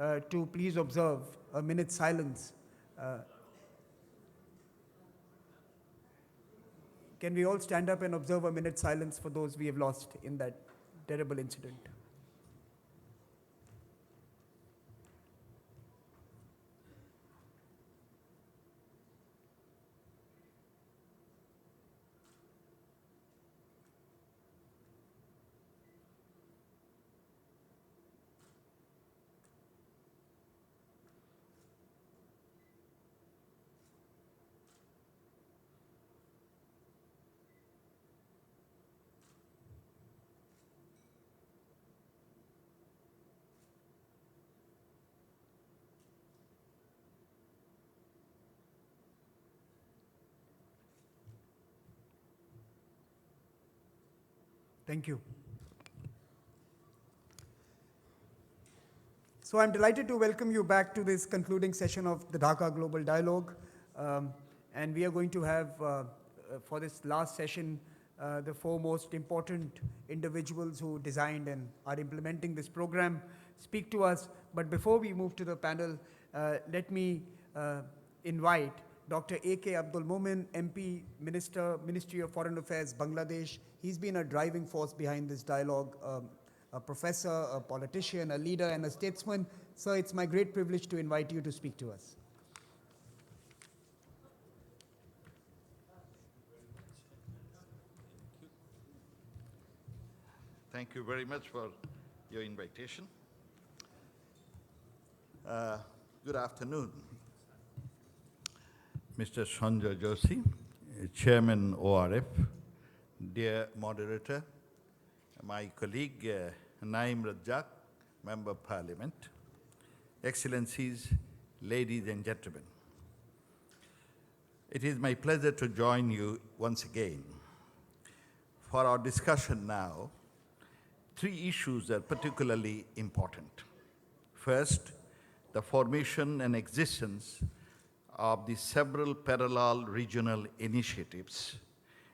to please observe a minute's silence. Can we all stand up and observe a minute's silence for those we have lost in that terrible incident? Thank you. So I'm delighted to welcome you back to this concluding session of the Dhaka Global Dialogue. And we are going to have, for this last session, the four most important individuals who designed and are implementing this program speak to us. But before we move to the panel, let me invite Dr. A.K. Abdul Momen, MP, Ministry of Foreign Affairs, Bangladesh. He's been a driving force behind this dialogue, a professor, a politician, a leader, and a statesman. So it's my great privilege to invite you to speak to us. Thank you very much for your invitation. Good afternoon. Mr. Sunjoy Joshi, Chairman ORF, dear moderator, my colleague Nahim Razzaq, Member of Parliament, Excellencies, ladies and gentlemen. It is my pleasure to join you once again. For our discussion now, three issues are particularly important. First, the formation and existence of the several parallel regional initiatives.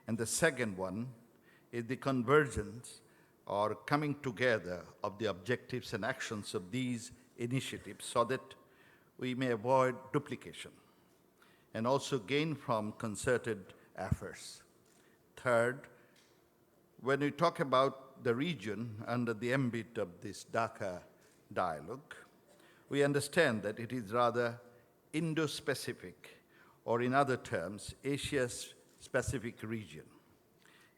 And the second one is the convergence or coming together of the objectives and actions of these initiatives so that we may avoid duplication and also gain from concerted efforts. Third, when we talk about the region under the ambit of this Dhaka dialogue, we understand that it is rather Indo-Pacific, or in other terms, Asia's Pacific region.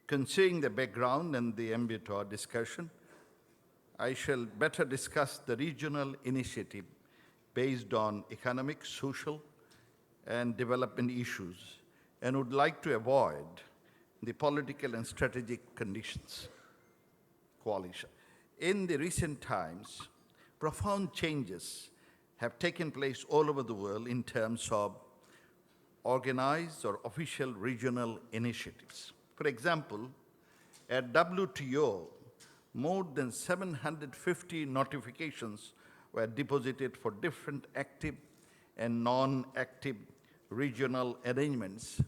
Considering the background and the ambit of our discussion, I shall better discuss the regional initiative based on economic, social, and development issues, and would like to avoid the political and strategic conditions. Coalition. In the recent times, profound changes have taken place all over the world in terms of organized or official regional initiatives. For example, at WTO, more than 750 notifications were deposited for different active and non-active regional arrangements,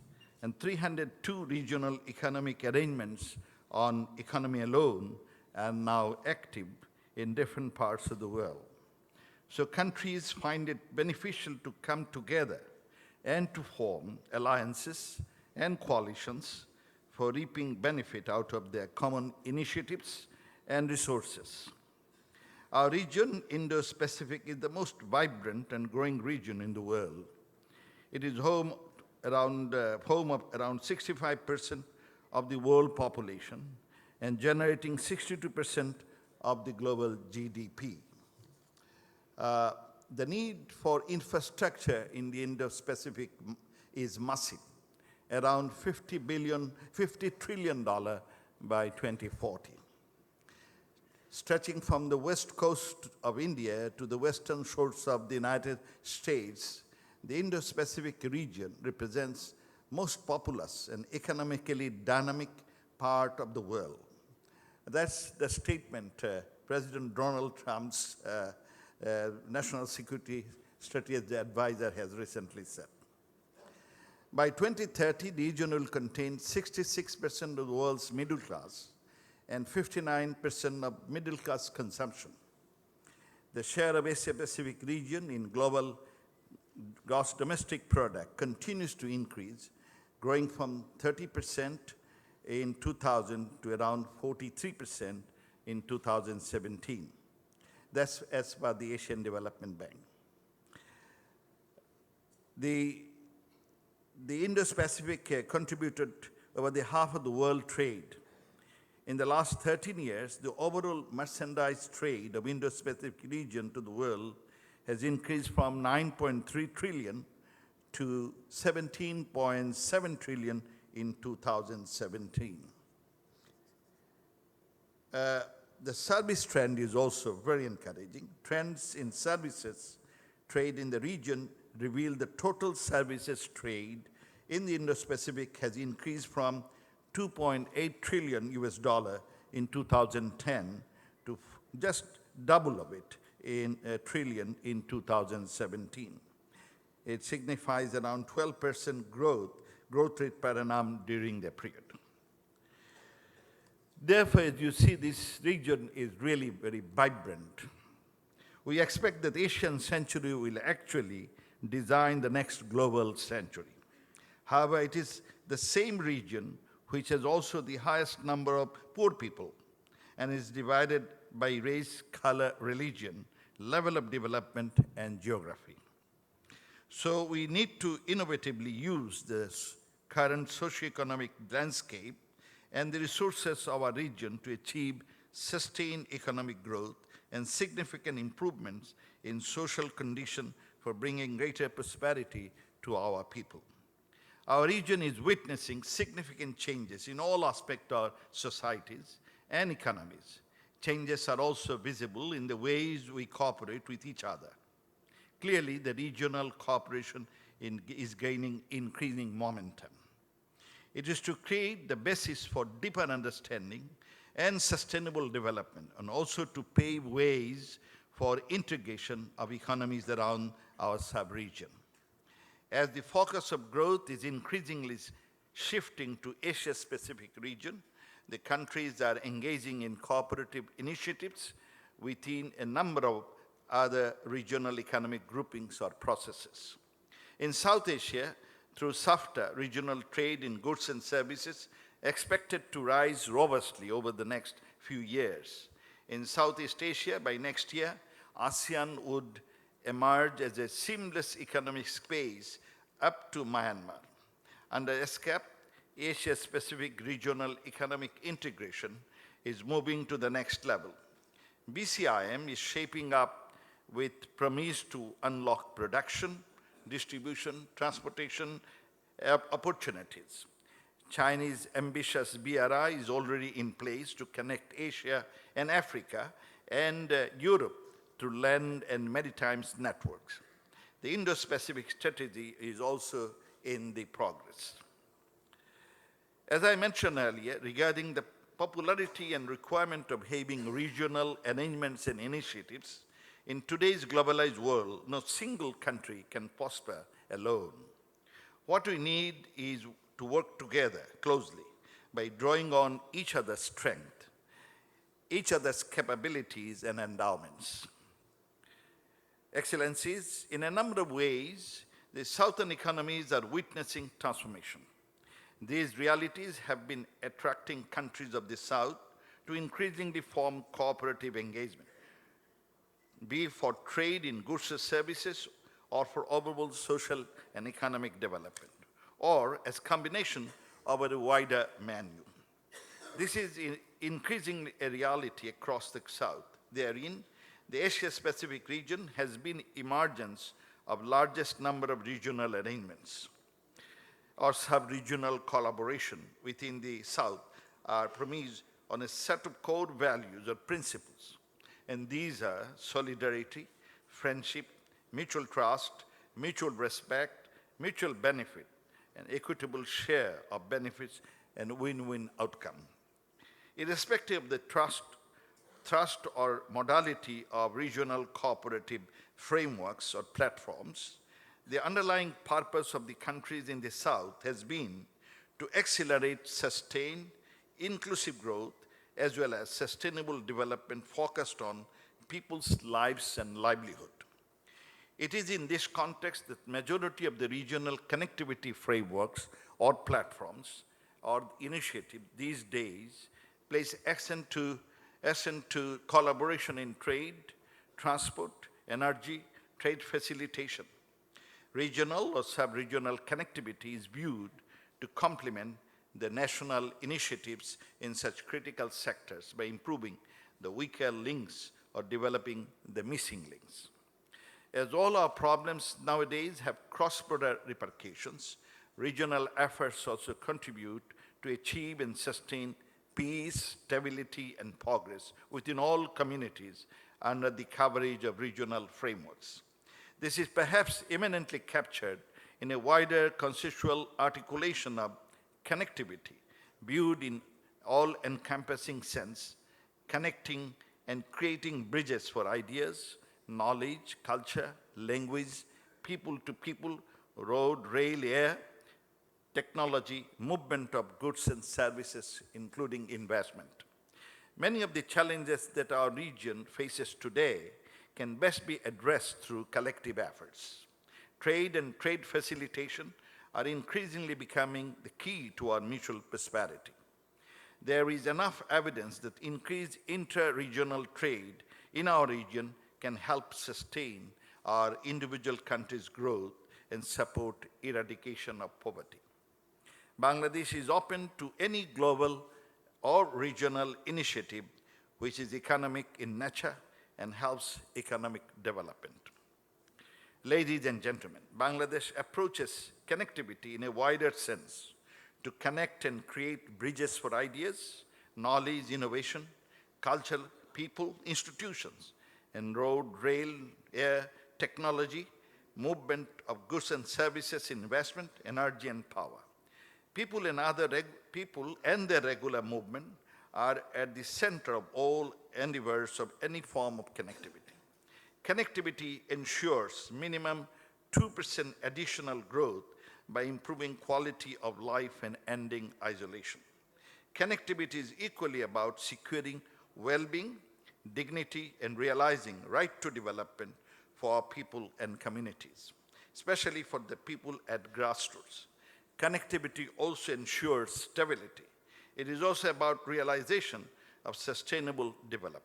and 302 regional economic arrangements on economy alone are now active in different parts of the world. So countries find it beneficial to come together and to form alliances and coalitions for reaping benefit out of their common initiatives and resources. Our region, Indo-Pacific, is the most vibrant and growing region in the world. It is home of around 65% of the world population and generating 62% of the global GDP. The need for infrastructure in the Indo-Pacific is massive, around $50 trillion by 2040. Stretching from the west coast of India to the western shores of the United States, the Indo-Pacific region represents most populous and economically dynamic part of the world. That's the statement President Donald Trump's National Security Strategy Advisor has recently said. By 2030, the region will contain 66% of the world's middle class and 59% of middle class consumption. The share of Asia-Pacific region in global gross domestic product continues to increase, growing from 30% in 2000 to around 43% in 2017. That's as per the Asian Development Bank. The Indo-Pacific contributed over the half of the world trade. In the last 13 years, the overall merchandise trade of Indo-Pacific region to the world has increased from 9.3 trillion to 17.7 trillion in 2017. The service trend is also very encouraging. Trends in services trade in the region reveal the total services trade in the Indo-Pacific has increased from 2.8 trillion US dollar in 2010 to just double of it in trillion in 2017. It signifies around 12% growth rate per annum during the period. Therefore, as you see, this region is really very vibrant. We expect that the Asian century will actually design the next global century. However, it is the same region which has also the highest number of poor people and is divided by race, color, religion, level of development, and geography. So we need to innovatively use this current socioeconomic landscape and the resources of our region to achieve sustained economic growth and significant improvements in social conditions for bringing greater prosperity to our people. Our region is witnessing significant changes in all aspects of societies and economies. Changes are also visible in the ways we cooperate with each other. Clearly, the regional cooperation is gaining increasing momentum. It is to create the basis for deeper understanding and sustainable development, and also to pave ways for integration of economies around our sub-region. As the focus of growth is increasingly shifting to Asia-Pacific region, the countries are engaging in cooperative initiatives within a number of other regional economic groupings or processes. In South Asia, through SAFTA, regional trade in goods and services expected to rise robustly over the next few years. In Southeast Asia, by next year, ASEAN would emerge as a seamless economic space up to Myanmar. Under ESCAP, Asia-Pacific regional economic integration is moving to the next level. BCIM is shaping up with promise to unlock production, distribution, transportation opportunities. Chinese ambitious BRI is already in place to connect Asia and Africa and Europe through land and maritime networks. The Indo-Pacific strategy is also in the progress. As I mentioned earlier, regarding the popularity and requirement of having regional arrangements and initiatives, in today's globalized world, no single country can prosper alone. What we need is to work together closely by drawing on each other's strength, each other's capabilities and endowments. Excellencies, in a number of ways, the southern economies are witnessing transformation. These realities have been attracting countries of the South to increasingly form cooperative engagement, be it for trade in goods and services or for overall social and economic development, or as combination of a wider menu. This is increasingly a reality across the South. Therein, the Asia-Pacific region has been emergence of largest number of regional arrangements or sub-regional collaboration within the South are premised on a set of core values or principles. And these are solidarity, friendship, mutual trust, mutual respect, mutual benefit, and equitable share of benefits and win-win outcome. Irrespective of the trust or modality of regional cooperative frameworks or platforms, the underlying purpose of the countries in the South has been to accelerate sustained, inclusive growth as well as sustainable development focused on people's lives and livelihood. It is in this context that majority of the regional connectivity frameworks or platforms or initiatives these days place accent to collaboration in trade, transport, energy, trade facilitation. Regional or sub-regional connectivity is viewed to complement the national initiatives in such critical sectors by improving the weaker links or developing the missing links. As all our problems nowadays have cross-border repercussions, regional efforts also contribute to achieve and sustain peace, stability, and progress within all communities under the coverage of regional frameworks. This is perhaps eminently captured in a wider conceptual articulation of connectivity, viewed in all-encompassing sense, connecting and creating bridges for ideas, knowledge, culture, language, people to people, road, rail, air, technology, movement of goods and services, including investment. Many of the challenges that our region faces today can best be addressed through collective efforts. Trade and trade facilitation are increasingly becoming the key to our mutual prosperity. There is enough evidence that increased intra-regional trade in our region can help sustain our individual countries' growth and support eradication of poverty. Bangladesh is open to any global or regional initiative which is economic in nature and helps economic development. Ladies and gentlemen, Bangladesh approaches connectivity in a wider sense to connect and create bridges for ideas, knowledge, innovation, culture, people, institutions, and road, rail, air, technology, movement of goods and services, investment, energy, and power. People and their regular movement are at the center of all endeavors of any form of connectivity. Connectivity ensures minimum 2% additional growth by improving quality of life and ending isolation. Connectivity is equally about securing well-being, dignity, and realizing right to development for our people and communities, especially for the people at grassroots. Connectivity also ensures stability. It is also about realization of sustainable development.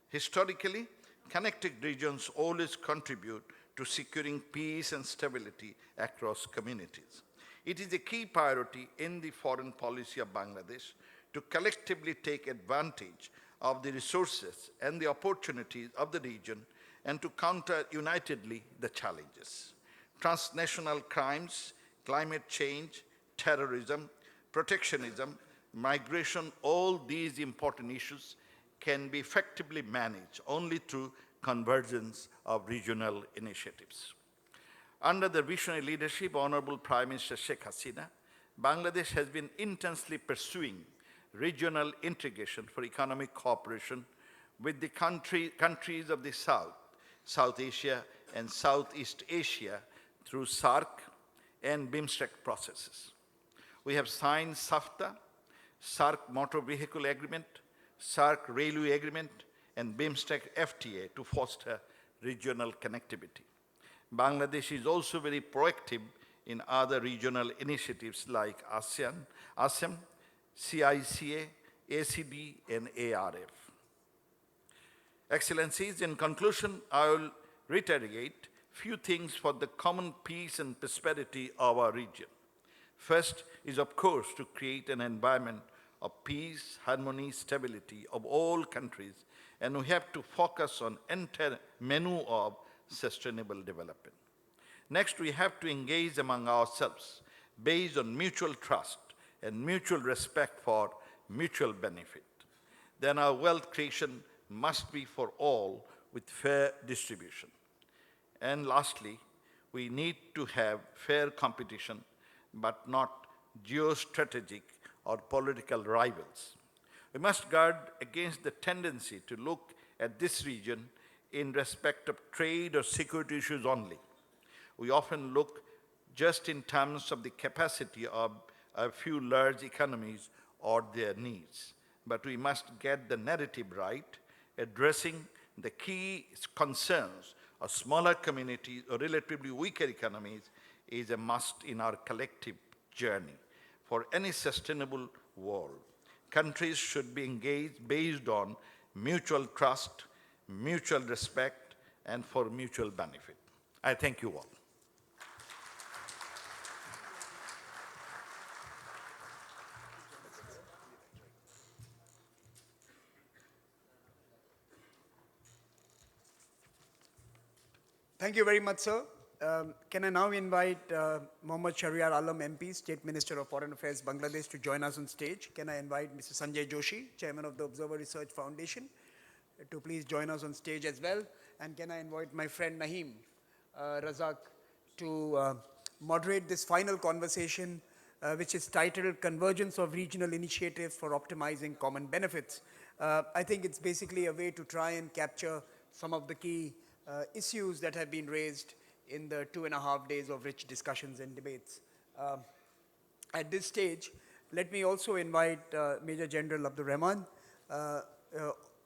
Historically, connected regions always contribute to securing peace and stability across communities. It is a key priority in the foreign policy of Bangladesh to collectively take advantage of the resources and the opportunities of the region and to counter unitedly the challenges. Transnational crimes, climate change, terrorism, protectionism, migration, all these important issues can be effectively managed only through convergence of regional initiatives. Under the visionary leadership of Honorable Prime Minister Sheikh Hasina, Bangladesh has been intensely pursuing regional integration for economic cooperation with the countries of the South, South Asia, and Southeast Asia through SAARC and BIMSTEC processes. We have signed SAFTA, SAARC Motor Vehicle Agreement, SAARC Railway Agreement, and BIMSTEC FTA to foster regional connectivity. Bangladesh is also very proactive in other regional initiatives like ASEM, CICA, ACD, and ARF. Excellencies, in conclusion, I will reiterate few things for the common peace and prosperity of our region. First is, of course, to create an environment of peace, harmony, stability of all countries, and we have to focus on entire menu of sustainable development. Next, we have to engage among ourselves based on mutual trust and mutual respect for mutual benefit. Then our wealth creation must be for all with fair distribution. And lastly, we need to have fair competition, but not geostrategic or political rivals. We must guard against the tendency to look at this region in respect of trade or security issues only. We often look just in terms of the capacity of a few large economies or their needs. But we must get the narrative right, addressing the key concerns of smaller communities or relatively weaker economies is a must in our collective journey. For any sustainable world, countries should be engaged based on mutual trust, mutual respect, and for mutual benefit. I thank you all. Thank you very much, sir. Can I now invite Mohammad Shahriar Alam MP, State Minister of Foreign Affairs, Bangladesh, to join us on stage? Can I invite Mr. Sunjoy Joshi, Chairman of the Observer Research Foundation, to please join us on stage as well? And can I invite my friend Nahim, Razzaq, to moderate this final conversation, which is titled Convergence of Regional Initiatives for Optimizing Common Benefits. I think it's basically a way to try and capture some of the key issues that have been raised in the 2.5 days of rich discussions and debates. At this stage, let me also invite Major General Abdul Rahman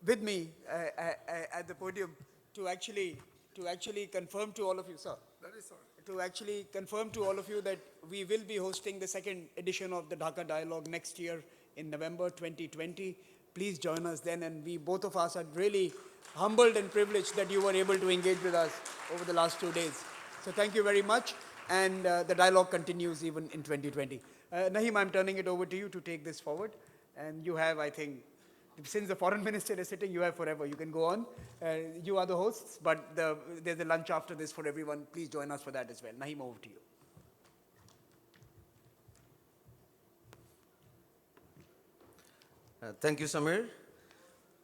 with me at the podium to actually confirm to all of you, sir. That is, sir. To actually confirm to all of you that we will be hosting the second edition of the Dhaka Dialogue next year in November 2020. Please join us then, and we both of us are really humbled and privileged that you were able to engage with us over the last 2 days. So thank you very much, and the dialogue continues even in 2020. Nahim, I'm turning it over to you to take this forward, and you have, I think, since the foreign minister is sitting, you have forever. You can go on. You are the hosts, but there's a lunch after this for everyone. Please join us for that as well. Nahim, over to you. Thank you, Samir.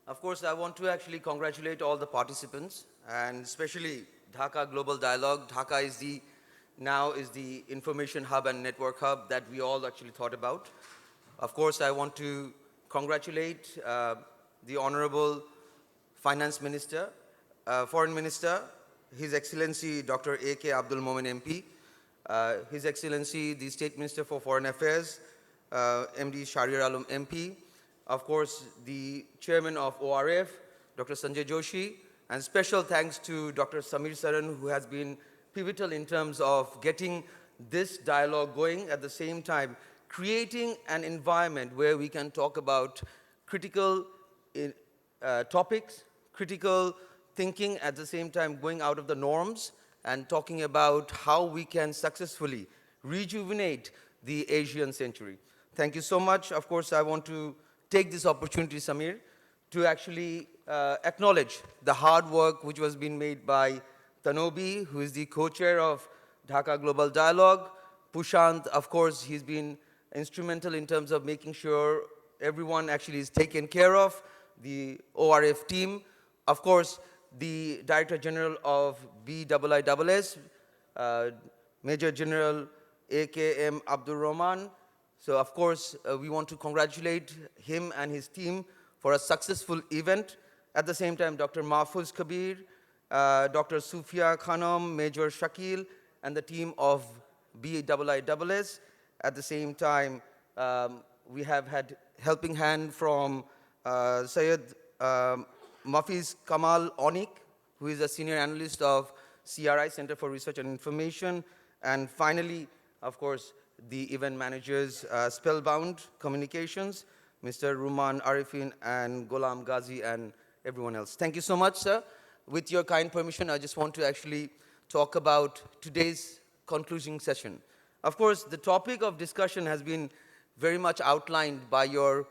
Of course, I want to actually congratulate all the participants, and especially Dhaka Global Dialogue. Dhaka is now the information hub and network hub that we all actually thought about. Of course, I want to congratulate the Honorable Finance Minister, Foreign Minister, His Excellency Dr. A.K. Abdul Momen MP, His Excellency the State Minister for Foreign Affairs, MD Shahriar Alam MP, of course the Chairman of ORF, Dr. Sunjoy Joshi, and special thanks to Dr. Samir Saran, who has been pivotal in terms of getting this dialogue going, at the same time creating an environment where we can talk about critical topics, critical thinking, at the same time going out of the norms and talking about how we can successfully rejuvenate the Asian century. Thank you so much. Of course, I want to take this opportunity, Samir, to actually acknowledge the hard work which was being made by Tanobi, who is the co-chair of Dhaka Global Dialogue. Pushant, of course, he's been instrumental in terms of making sure everyone actually is taken care of, the ORF team. Of course, the Director General of BIISS, Major General A.K.M. Abdul Rahman. So, of course, we want to congratulate him and his team for a successful event. At the same time, Dr. Mahfouz Kabir, Dr. Sufia Khanam, Major Shakil, and the team of BIISS. At the same time, we have had helping hand from Syed Mafiz Kamal Onik, who is a senior analyst of CRI, Center for Research and Information. And finally, of course, the event managers, Spellbound Communications, Mr. Ruman Arifin and Ghulam Ghazi and everyone else. Thank you so much, sir. With your kind permission, I just want to actually talk about today's concluding session. Of course, the topic of discussion has been very much outlined by your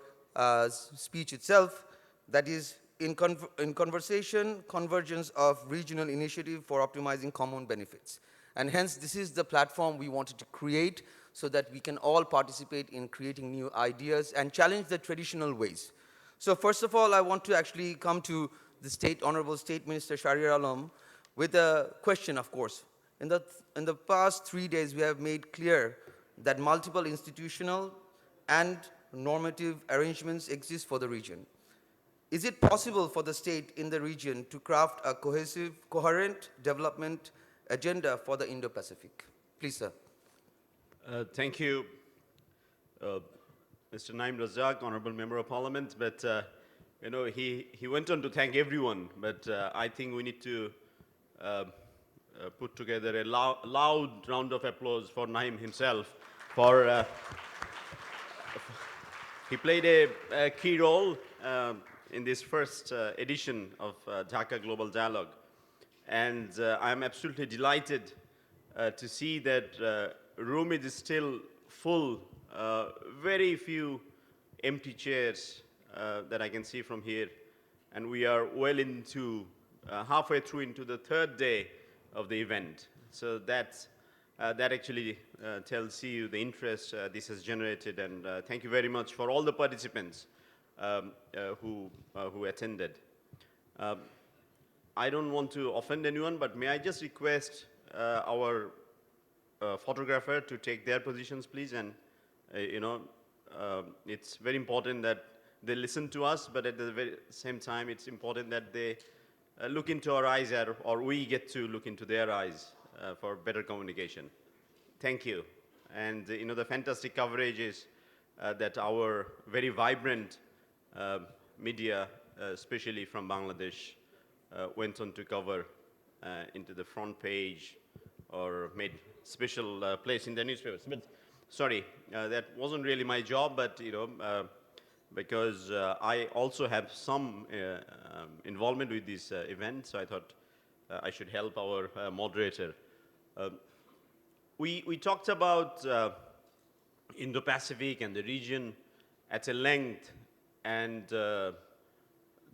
speech itself. That is, in conversation, convergence of regional initiative for optimizing common benefits. And hence, this is the platform we wanted to create so that we can all participate in creating new ideas and challenge the traditional ways. So first of all, I want to actually come to the Honorable State Minister Shahriar Alam with a question, of course. In the past 3 days, we have made clear that multiple institutional and normative arrangements exist for the region. Is it possible for the state in the region to craft a cohesive, coherent development agenda for the Indo-Pacific? Please, sir. Thank you, Mr. Naim Razzaq, Honorable Member of Parliament. But he went on to thank everyone, but I think we need to uh, put together a loud round of applause for Nahim himself. For he played a key role in this first edition of Dhaka Global Dialogue. And I'm absolutely delighted to see that room is still full, very few empty chairs that I can see from here. And we are well into, halfway through into the third day of the event. So that actually tells you the interest this has generated. And thank you very much for all the participants who attended. I don't want to offend anyone, but may I just request our photographer to take their positions, please? And, it's very important that they listen to us, but at the very same time, it's important that they look into our eyes, or we get to look into their eyes for better communication. Thank you. And, the fantastic coverage is that our very vibrant media, especially from Bangladesh, went on to cover into the front page or made special place in the newspapers. But sorry, that wasn't really my job, but because I also have some involvement with this event, so I thought I should help our moderator. We talked about Indo-Pacific and the region at a length, and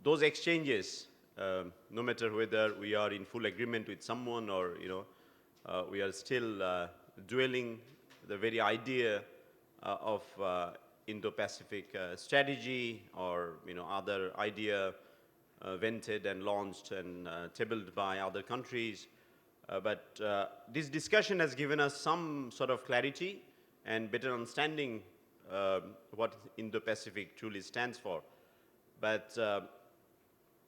those exchanges, no matter whether we are in full agreement with someone or we are still dwelling the very idea of Indo-Pacific strategy, or other idea vented and launched and tabled by other countries. But this discussion has given us some sort of clarity and better understanding what Indo-Pacific truly stands for. But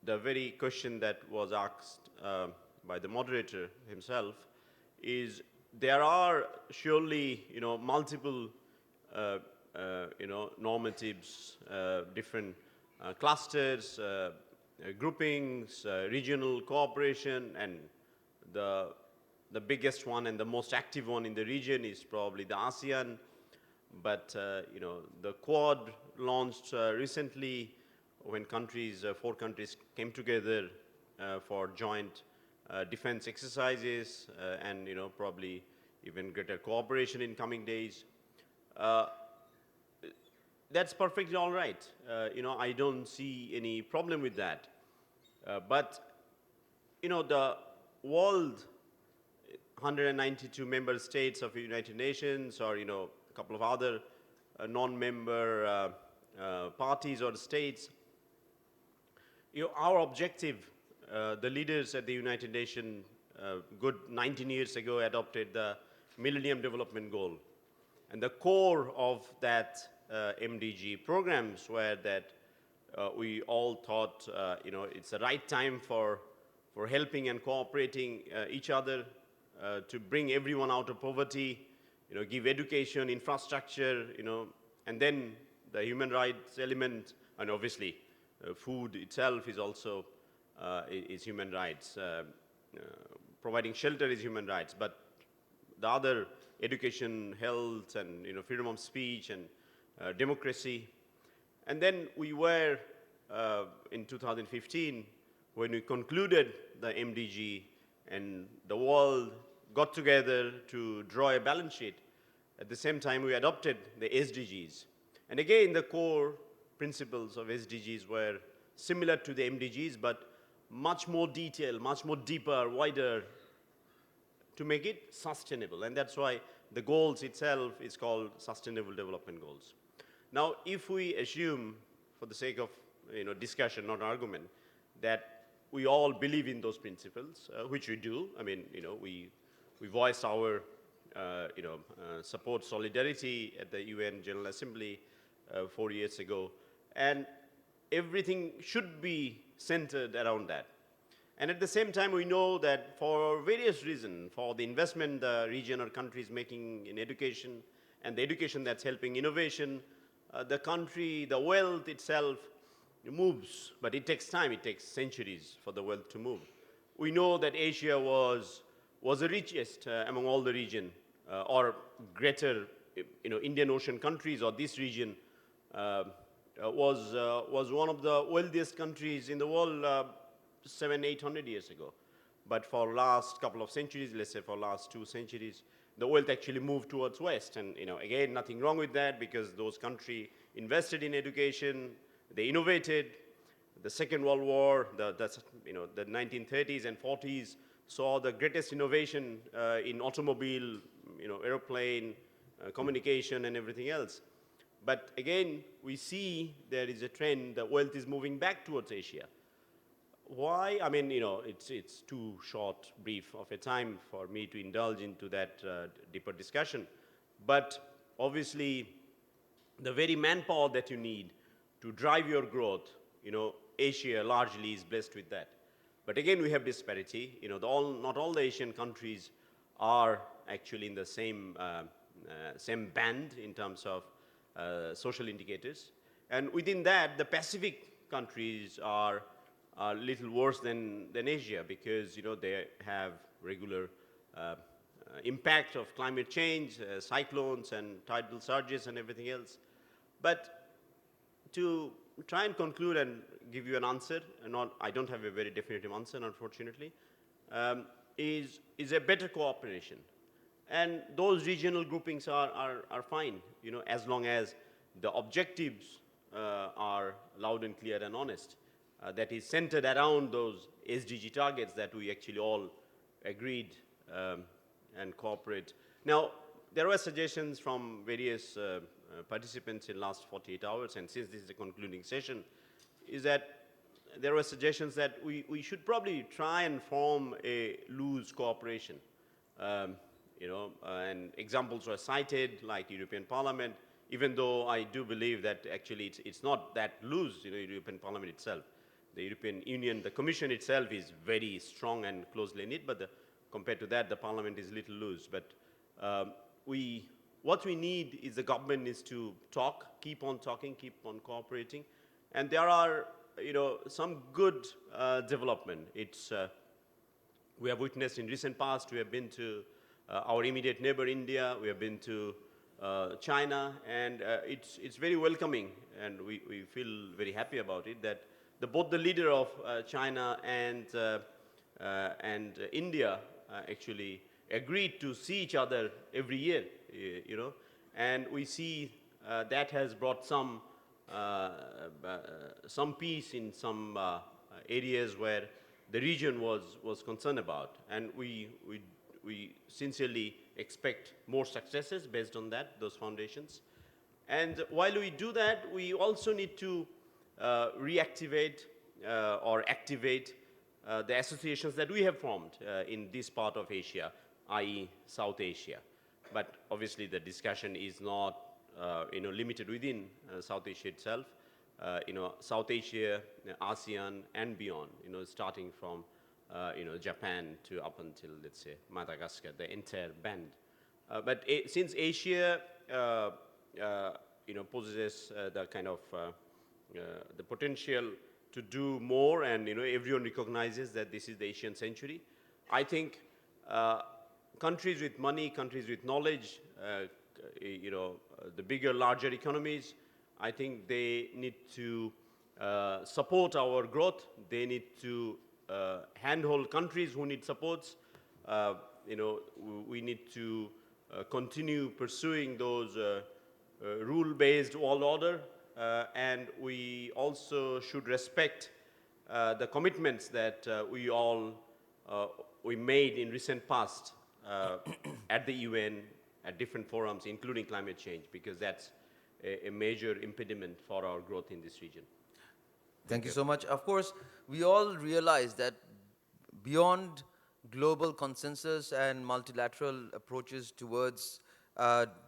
the very question that was asked by the moderator himself is, there are surely multiple normatives, different clusters, groupings, regional cooperation, and the biggest one and the most active one in the region is probably the ASEAN. But the Quad launched recently, when countries, 4 countries came together for joint defense exercises and probably even greater cooperation in coming days. That's perfectly all right. I don't see any problem with that. But the world, 192 member states of the United Nations, or a couple of other non-member parties or states, our objective, the leaders at the United Nations good 19 years ago adopted the Millennium Development Goal. And the core of that MDG programs were that we all thought, it's the right time for helping and cooperating each other to bring everyone out of poverty, give education, infrastructure, and then the human rights element, and obviously food itself is also is human rights. Providing shelter is human rights, but the other, education, health, and freedom of speech and democracy. And then we were in 2015, when we concluded the MDG and the world got together to draw a balance sheet. At the same time, we adopted the SDGs. And again, the core principles of SDGs were similar to the MDGs, but much more detailed, much more deeper, wider, to make it sustainable. And that's why the goals itself is called Sustainable Development Goals. Now, if we assume, for the sake of discussion, not argument, that we all believe in those principles, which we do. I mean, we voiced our support solidarity at the UN General Assembly 4 years ago, and everything should be centered around that. And at the same time, we know that for various reasons, for the investment the region or country is making in education, and the education that's helping innovation, the country, the wealth itself, moves, but it takes time. It takes centuries for the wealth to move. We know that Asia was the richest among all the region, or greater, Indian Ocean countries, or this region was one of the wealthiest countries in the world 700-800 years ago. But for last couple of centuries, let's say for last 2 centuries, the wealth actually moved towards West. And again, nothing wrong with that, because those countries invested in education, they innovated. The Second World War, the 1930s and 40s saw the greatest innovation in automobile, airplane, communication, and everything else. But again, we see there is a trend that wealth is moving back towards Asia. Why? I mean, it's too short, brief of a time for me to indulge into that deeper discussion. But obviously, the very manpower that you need to drive your growth, Asia largely is blessed with that. But again, we have disparity. Not all the Asian countries are actually in the same band in terms of social indicators. And within that, the Pacific countries are a little worse than Asia, because they have regular impact of climate change, cyclones and tidal surges and everything else. But to try and conclude and give you an answer, I don't have a very definitive answer, unfortunately, is a better cooperation. And those regional groupings are fine, as long as the objectives are loud and clear and honest. That is centered around those SDG targets that we actually all agreed and cooperate. Now, there were suggestions from various participants in the last 48 hours, and since this is a concluding session, is that there were suggestions that we should probably try and form a loose cooperation. And examples were cited, like the European Parliament, even though I do believe that actually it's not that loose, European Parliament itself. The European Union, the Commission itself is very strong and closely knit, but compared to that, the Parliament is a little loose. But what we need is the government is to talk, keep on talking, keep on cooperating. And there are, some good development. We have witnessed in recent past, we have been to our immediate neighbor, India, we have been to China, and it's very welcoming, and we feel very happy about it, that both the leader of China and India actually agreed to see each other every year, and we see that has brought some peace in some areas where the region was concerned about, and we sincerely expect more successes based on those foundations. And while we do that, we also need to reactivate or activate the associations that we have formed in this part of Asia, i.e. South Asia. But obviously the discussion is not limited within South Asia itself. South Asia, ASEAN and beyond, starting from Japan to up until, let's say, Madagascar, the entire band. But since Asia possesses the kind of the potential to do more, and everyone recognizes that this is the Asian century, I think countries with money, countries with knowledge, the bigger, larger economies, I think they need to support our growth. They need to handhold countries who need supports. We need to continue pursuing those rule-based world order, and we also should respect the commitments that we made in recent past at the UN, at different forums, including climate change, because that's a major impediment for our growth in this region. Thank you so much. Of course, we all realize that beyond global consensus and multilateral approaches towards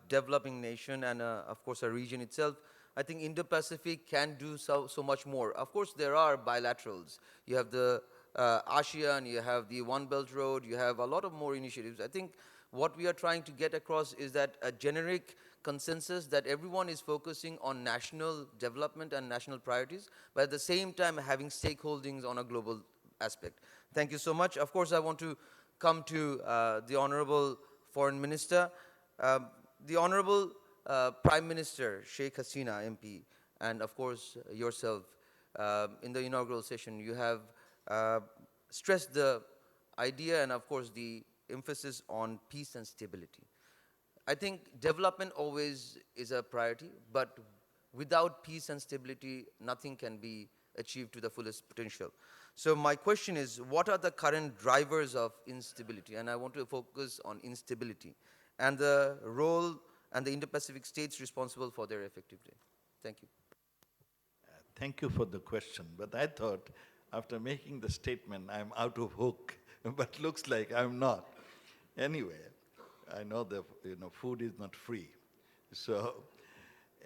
developing nation and, of course, a region itself, I think Indo-Pacific can do so much more. Of course, there are bilaterals. You have the ASEAN, you have the One Belt Road, you have a lot of more initiatives. I think what we are trying to get across is that a generic consensus that everyone is focusing on national development and national priorities, but at the same time having stakeholdings on a global aspect. Thank you so much. Of course, I want to come to the Honorable Foreign Minister. The Honorable Prime Minister Sheikh Hasina MP, and of course yourself, in the inaugural session, you have stressed the idea and of course the emphasis on peace and stability. I think development always is a priority, but without peace and stability, nothing can be achieved to the fullest potential. So my question is, what are the current drivers of instability? And I want to focus on instability and the role and the Indo-Pacific states responsible for their effectiveness. Thank you. Thank you for the question, but I thought after making the statement, I'm out of hook, but looks like I'm not. Anyway, I know the food is not free. So,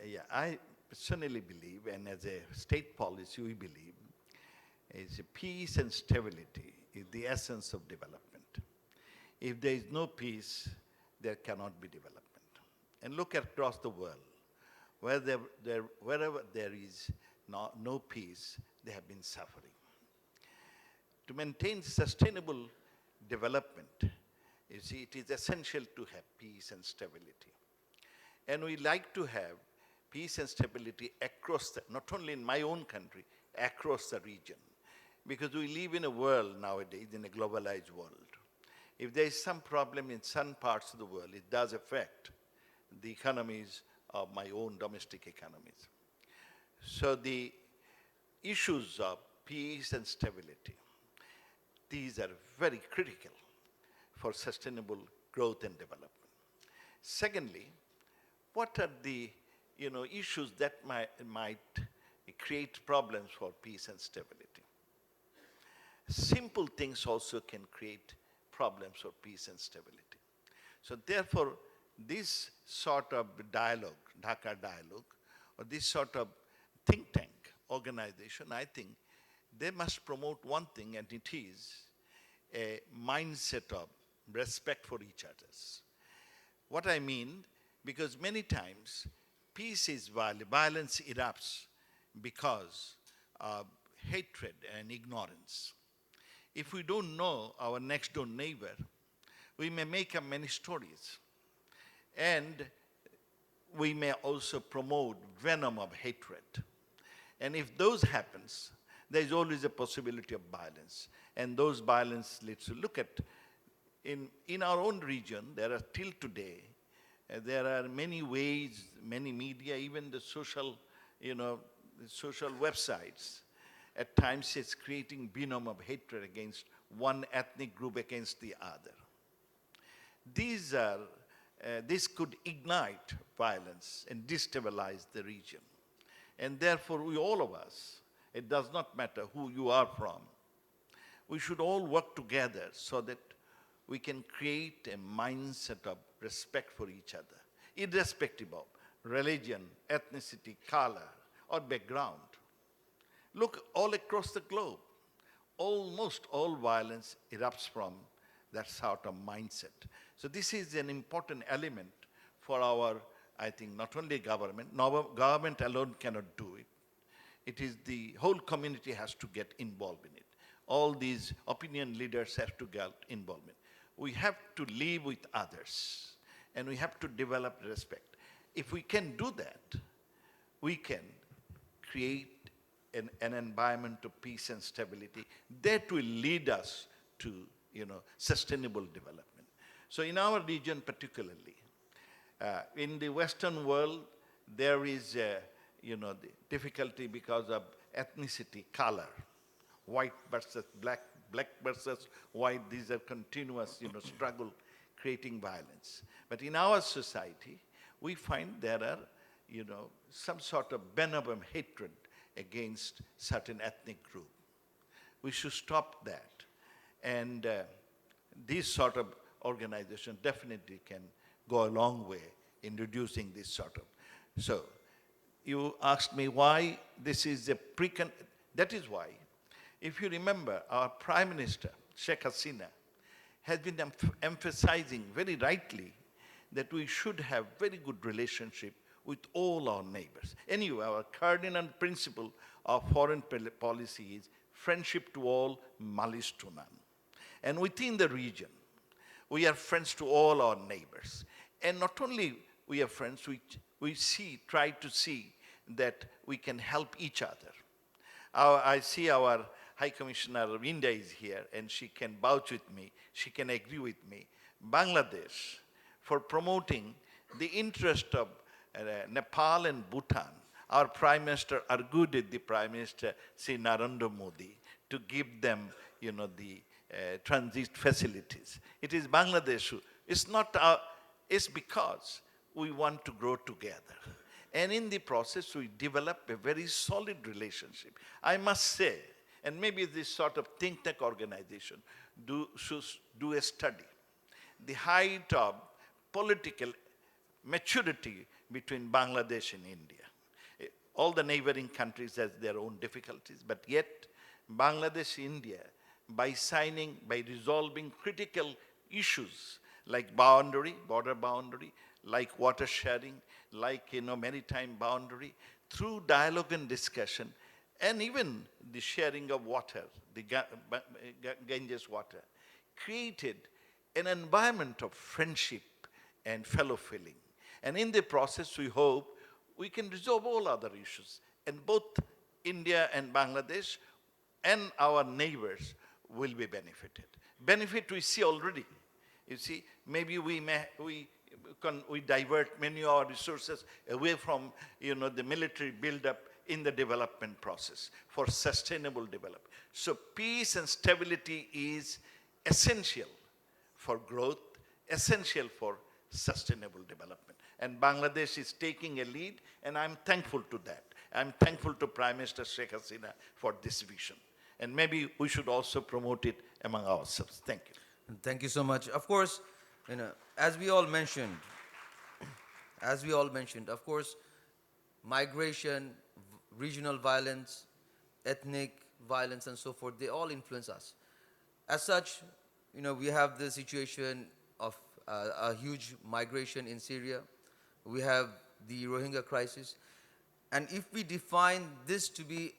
yeah, I personally believe, and as a state policy, we believe, is peace and stability is the essence of development. If there is no peace, there cannot be development. And look across the world, wherever there is no peace, there have been suffering. To maintain sustainable development, you see, it is essential to have peace and stability. And we like to have peace and stability across, not only in my own country, across the region. Because we live in a world nowadays, in a globalized world. If there is some problem in some parts of the world, it does affect the economies of my own domestic economies. So the issues of peace and stability, these are very critical for sustainable growth and development. Secondly, what are the issues that might create problems for peace and stability? Simple things also can create problems for peace and stability. So therefore, this sort of dialogue, Dhaka dialogue, or this sort of think tank organization, I think they must promote one thing, and it is a mindset of respect for each other. What I mean, because many times peace is violence erupts because of hatred and ignorance. If we don't know our next door neighbor, we may make up many stories. And we may also promote venom of hatred. And if those happens, there is always a possibility of violence. And those violence leads to, look at, in our own region, there are till today, there are many ways, many media, even the social, social websites, at times it's creating venom of hatred against one ethnic group against the other. This could ignite violence and destabilize the region. And therefore, all of us, it does not matter who you are from, we should all work together so that we can create a mindset of respect for each other, irrespective of religion, ethnicity, color, or background. Look all across the globe, almost all violence erupts from that sort of mindset. So this is an important element for our, I think, not only government, government alone cannot do it. It is the whole community has to get involved in it. All these opinion leaders have to get involved in it. We have to live with others, and we have to develop respect. If we can do that, we can create an environment of peace and stability that will lead us to sustainable development. So in our region particularly, in the Western world, there is the difficulty because of ethnicity, color, white versus black, black versus white. These are continuous struggle creating violence. But in our society, we find there are some sort of venom hatred against certain ethnic group. We should stop that. And this sort of organization definitely can go a long way in reducing this sort of. So you asked me why this is a that is why, if you remember, our Prime Minister, Sheikh Hasina, has been emphasizing very rightly that we should have very good relationship with all our neighbors. Anyway, our cardinal principle of foreign policy is friendship to all, malice to none. And within the region, we are friends to all our neighbors. And not only we are friends, we try to see that we can help each other. I see our High Commissioner of India is here, and she can vouch with me, she can agree with me. Bangladesh, for promoting the interest of Nepal and Bhutan, our Prime Minister argued with the Prime Minister, Sri Narendra Modi, to give them, the transit facilities. It is Bangladesh who, it's because we want to grow together. And in the process, we develop a very solid relationship. I must say, and maybe this sort of think tank organization should do a study. The height of political maturity between Bangladesh and India. All the neighboring countries have their own difficulties, but yet Bangladesh, India, by resolving critical issues like border boundary, like water sharing, like maritime boundary, through dialogue and discussion, and even the sharing of water, the Ganges water, created an environment of friendship and fellow feeling. And in the process, we hope we can resolve all other issues. And both India and Bangladesh and our neighbors will be benefited. Benefit we see already. You see, maybe we divert many of our resources away from the military buildup in the development process for sustainable development. So peace and stability is essential for growth, essential for sustainable development. And Bangladesh is taking a lead, and I'm thankful to that. I'm thankful to Prime Minister Sheikh Hasina for this vision. And maybe we should also promote it among ourselves. Thank you. Thank you so much. Of course, as we all mentioned, of course, migration, regional violence, ethnic violence, and so forth, they all influence us. As such, we have the situation of a huge migration in Syria. We have the Rohingya crisis. And if we define this to be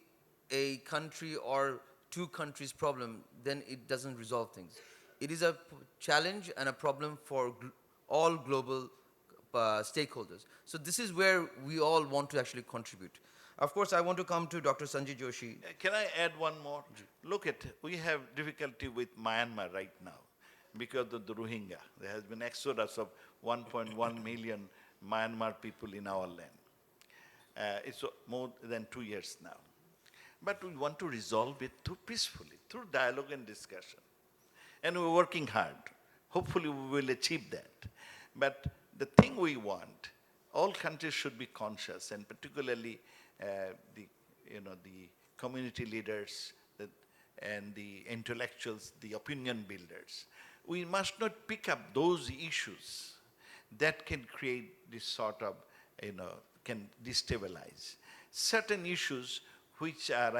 a country or two countries problem, then it doesn't resolve things. It is a challenge and a problem for all global stakeholders. So this is where we all want to actually contribute. Of course, I want to come to Dr. Sunjoy Joshi. Can I add one more? Look we have difficulty with Myanmar right now because of the Rohingya. There has been exodus of 1.1 million Myanmar people in our land. It's more than 2 years now. But we want to resolve it peacefully, through dialogue and discussion. And we're working hard. Hopefully we will achieve that. But the thing we want, all countries should be conscious, and particularly the community leaders and the intellectuals, the opinion builders. We must not pick up those issues that can create this sort of, can destabilize. Certain issues which are,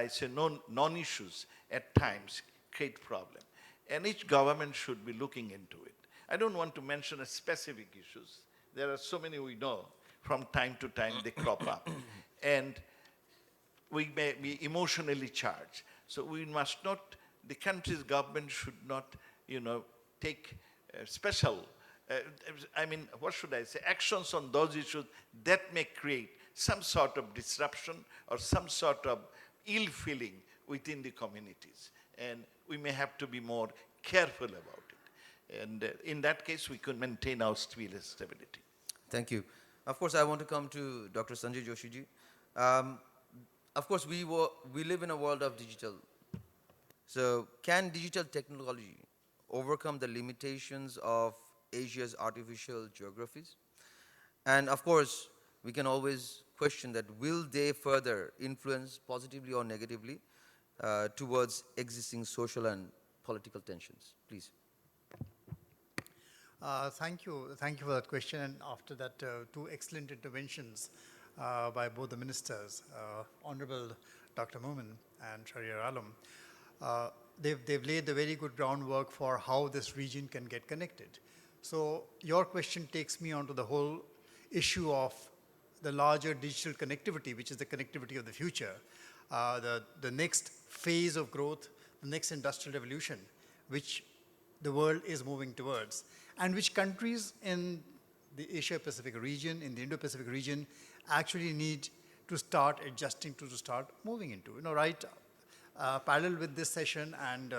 non-issues at times create problem. And each government should be looking into it. I don't want to mention specific issues. There are so many we know. From time to time they crop up. And we may be emotionally charged. So we must not, the country's government should not, take special, what should I say, actions on those issues that may create some sort of disruption or some sort of ill feeling within the communities. And we may have to be more careful about it. And in that case, we could maintain our stability. Thank you. Of course, I want to come to Dr. Sunjoy Joshi ji. Of course, we live in a world of digital. So can digital technology overcome the limitations of Asia's artificial geographies? And of course, we can always question that, will they further influence positively or negatively towards existing social and political tensions? Please. Thank you for that question. And after that, two excellent interventions by both the ministers, Honorable Dr. Momen and Shahriar Alam. They've laid the very good groundwork for how this region can get connected. So your question takes me onto the whole issue of the larger digital connectivity, which is the connectivity of the future, the next phase of growth, the next industrial revolution, which the world is moving towards, and which countries in the Asia-Pacific region, in the Indo-Pacific region, actually need to start adjusting to start moving into. Right, parallel with this session and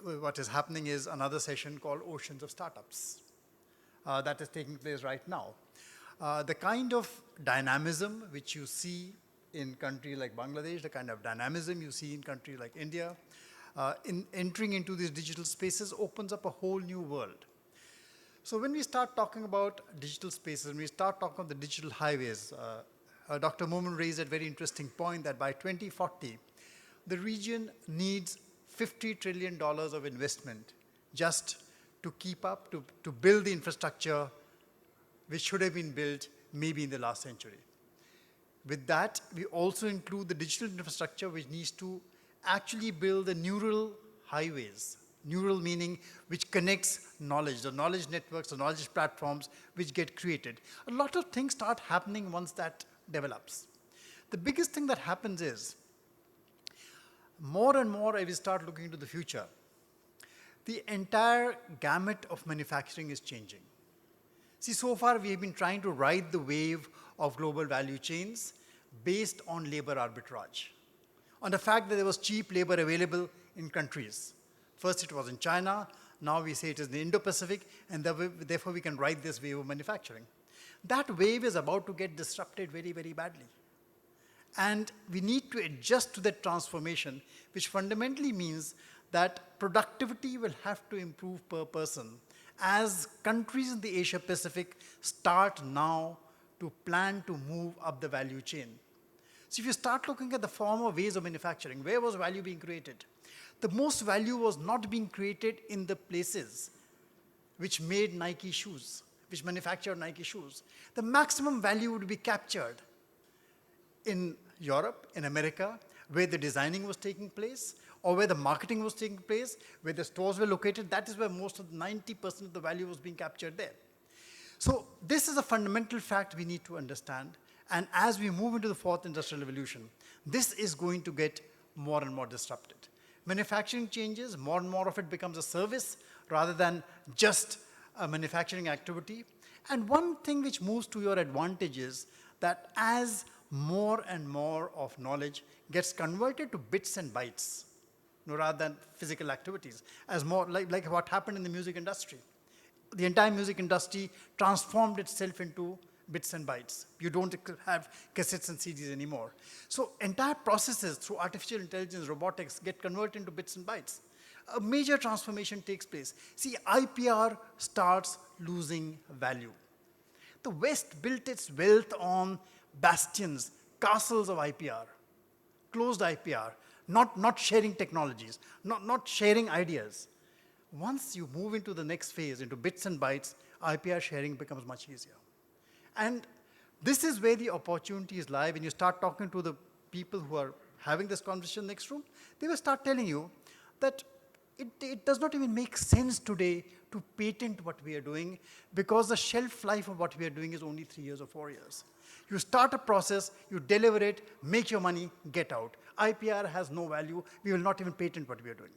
what is happening is another session called Oceans of Startups that is taking place right now. The kind of dynamism which you see in countries like Bangladesh, the kind of dynamism you see in countries like India, in entering into these digital spaces opens up a whole new world. So when we start talking about digital spaces, when we start talking about the digital highways, Dr. Momen raised a very interesting point that by 2040, the region needs $50 trillion of investment just to keep up, to build the infrastructure which should have been built maybe in the last century. With that, we also include the digital infrastructure which needs to actually build the neural highways. Neural meaning which connects knowledge, the knowledge networks, the knowledge platforms which get created. A lot of things start happening once that develops. The biggest thing that happens is, more and more as we start looking into the future, the entire gamut of manufacturing is changing. See, so far we have been trying to ride the wave of global value chains based on labor arbitrage, on the fact that there was cheap labor available in countries. First it was in China, now we say it is the Indo-Pacific, and therefore we can ride this wave of manufacturing. That wave is about to get disrupted very, very badly. And we need to adjust to that transformation, which fundamentally means that productivity will have to improve per person as countries in the Asia-Pacific start now to plan to move up the value chain. So if you start looking at the former ways of manufacturing, where was value being created? The most value was not being created in the places which made Nike shoes, which manufactured Nike shoes. The maximum value would be captured in Europe, in America, where the designing was taking place, or where the marketing was taking place, where the stores were located. That is where most of 90% of the value was being captured there. So this is a fundamental fact we need to understand. And as we move into the fourth industrial revolution, this is going to get more and more disrupted. Manufacturing changes, more and more of it becomes a service rather than just a manufacturing activity. And one thing which moves to your advantage is that as more and more of knowledge gets converted to bits and bytes, rather than physical activities, as more like what happened in the music industry. The entire music industry transformed itself into bits and bytes. You don't have cassettes and CDs anymore. So entire processes through artificial intelligence, robotics get converted into bits and bytes. A major transformation takes place. See, IPR starts losing value. The West built its wealth on bastions, castles of IPR, closed IPR, not sharing technologies, not sharing ideas. Once you move into the next phase, into bits and bytes, IPR sharing becomes much easier. And this is where the opportunities lie. When you start talking to the people who are having this conversation in the next room, they will start telling you that it does not even make sense today to patent what we are doing because the shelf life of what we are doing is only 3 years or 4 years. You start a process, you deliver it, make your money, get out. IPR has no value. We will not even patent what we are doing.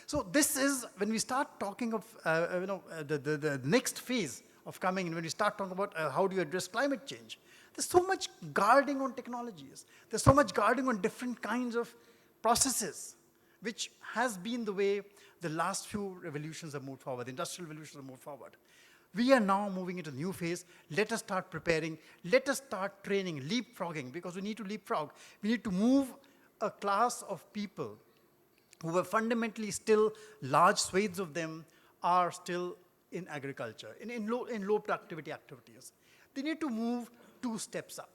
So this is, when we start talking of the next phase of coming in, when we start talking about how do you address climate change, there's so much guarding on technologies. There's so much guarding on different kinds of processes, which has been the way the last few revolutions have moved forward, the industrial revolutions have moved forward. We are now moving into a new phase. Let us start preparing. Let us start training, leapfrogging, because we need to leapfrog. We need to move a class of people who were fundamentally still, large swathes of them are still in agriculture, in low productivity activities. They need to move 2 steps up.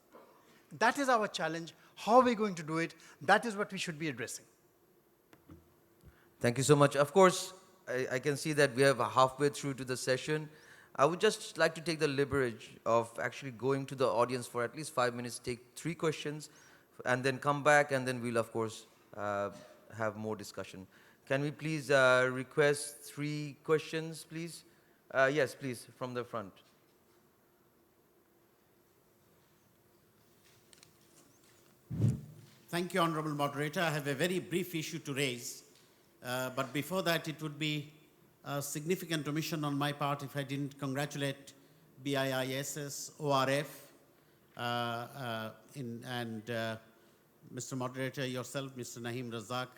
That is our challenge. How are we going to do it? That is what we should be addressing. Thank you so much. Of course, I can see that we are halfway through to the session. I would just like to take the liberty of actually going to the audience for at least 5 minutes, take 3 questions, and then come back, and then we'll, of course, have more discussion. Can we please request 3 questions, please? Yes, please, from the front. Thank you, Honorable Moderator. I have a very brief issue to raise. But before that, it would be a significant omission on my part if I didn't congratulate BIISS, ORF, Mr. Moderator, yourself, Mr. Nahim, Razzaq,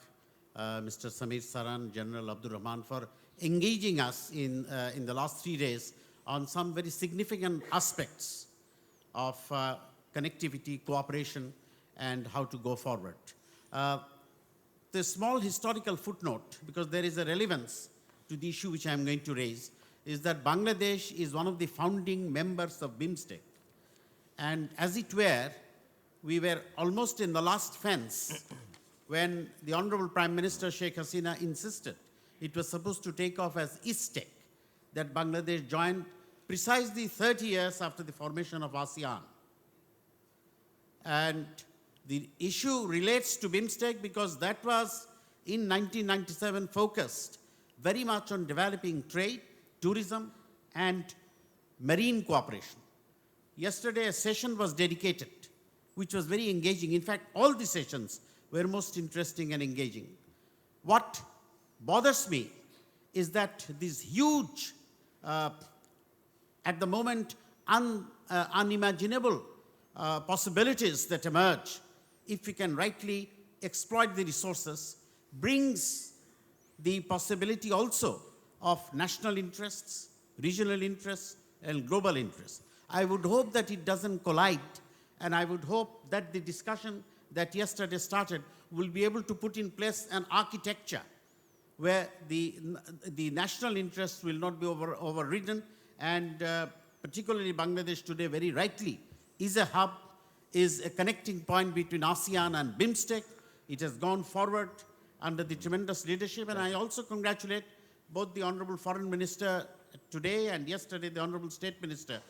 Mr. Samir Saran, General Abdul Rahman, for engaging us in the last 3 days on some very significant aspects of connectivity, cooperation, and how to go forward. The small historical footnote, because there is a relevance to the issue which I am going to raise, is that Bangladesh is one of the founding members of BIMSTEC. And as it were, we were almost in the last fence when the Honorable Prime Minister Sheikh Hasina insisted it was supposed to take off as ISTEC, that Bangladesh joined precisely 30 years after the formation of ASEAN. And the issue relates to BIMSTEC because that was in 1997 focused very much on developing trade, tourism, and marine cooperation. Yesterday, a session was dedicated, which was very engaging. In fact, all the sessions were most interesting and engaging. What bothers me is that these huge, at the moment, unimaginable possibilities that emerge, if we can rightly exploit the resources, brings the possibility also of national interests, regional interests, and global interests. I would hope that it doesn't collide, and I would hope that the discussion that yesterday started will be able to put in place an architecture where the national interests will not be overridden, and particularly Bangladesh today very rightly is a hub, is a connecting point between ASEAN and BIMSTEC. It has gone forward under the tremendous leadership, and I also congratulate both the Honorable Foreign Minister today and yesterday the Honorable State Minister,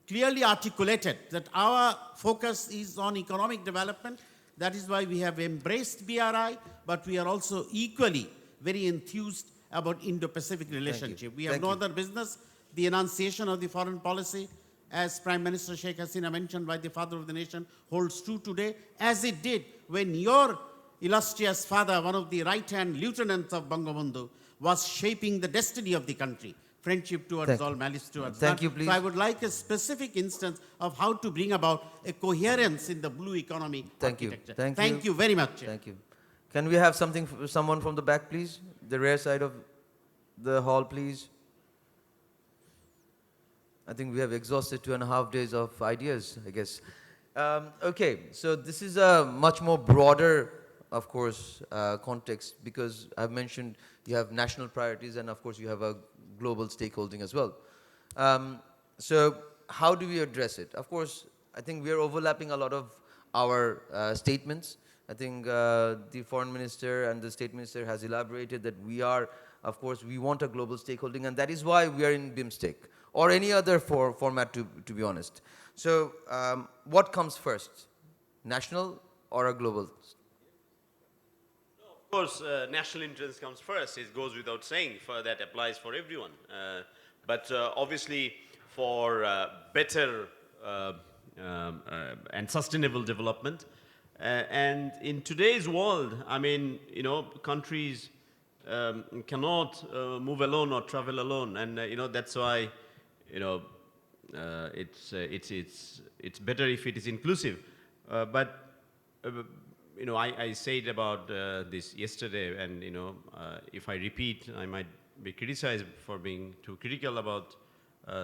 clearly articulated that our focus is on economic development. That is why we have embraced BRI, but we are also equally very enthused about Indo-Pacific relationship. We have no other business. The enunciation of the foreign policy, as Prime Minister Sheikh Hasina mentioned by the father of the nation, holds true today, as it did when your illustrious father, one of the right-hand lieutenants of Bangabandhu, was shaping the destiny of the country. Friendship towards all, malice towards none. Thank you, please. So I would like a specific instance of how to bring about a coherence in the blue economy architecture. Thank you very much. Thank you. Can we have someone from the back, please? The rear side of the hall, please. I think we have exhausted 2.5 days of ideas, I guess. Okay, so this is a much more broader, of course, context, because I've mentioned you have national priorities and, of course, you have a global stakeholding as well. So how do we address it? Of course, I think we are overlapping a lot of our statements. I think the foreign minister and the state minister has elaborated that we are, of course, we want a global stakeholding, and that is why we are in BIMSTEC, or any other format, to be honest. So what comes first, national or a global? Of course, national interest comes first. It goes without saying. That applies for everyone. But obviously, for better and sustainable development, and in today's world, I mean, you know, countries cannot move alone or travel alone, and you know, that's why, you know, it's better if it is inclusive. You know, I said about this yesterday, and you know, if I repeat, I might be criticized for being too critical about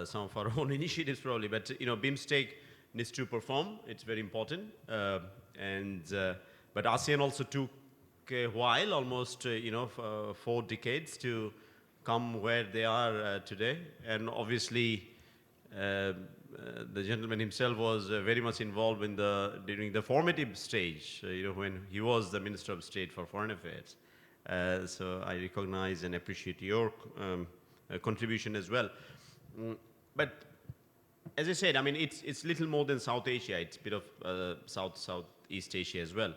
some of our own initiatives, probably. But you know, BIMSTEC needs to perform; it's very important. But ASEAN also took a while, almost 4 decades, to come where they are today, and obviously. The gentleman himself was very much involved in during the formative stage, you know, when he was the Minister of State for Foreign Affairs. So I recognize and appreciate your contribution as well. But as I said, I mean, it's little more than South Asia. It's a bit of Southeast Asia as well.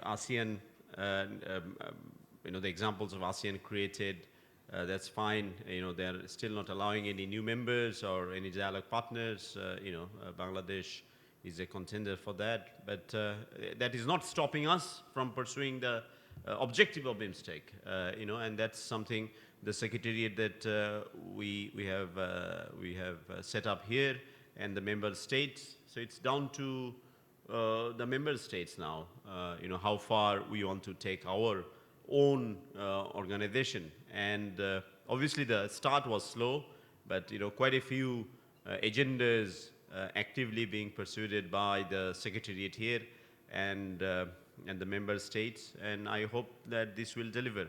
ASEAN, you know, the examples of ASEAN created That's fine. They're still not allowing any new members or any dialogue partners. Bangladesh is a contender for that. But that is not stopping us from pursuing the objective of BIMSTEC. And that's something the secretariat that we have set up here and the member states. So it's down to the member states now, how far we want to take our own organization. And obviously the start was slow, but quite a few agendas actively being pursued by the secretariat here and the member states. And I hope that this will deliver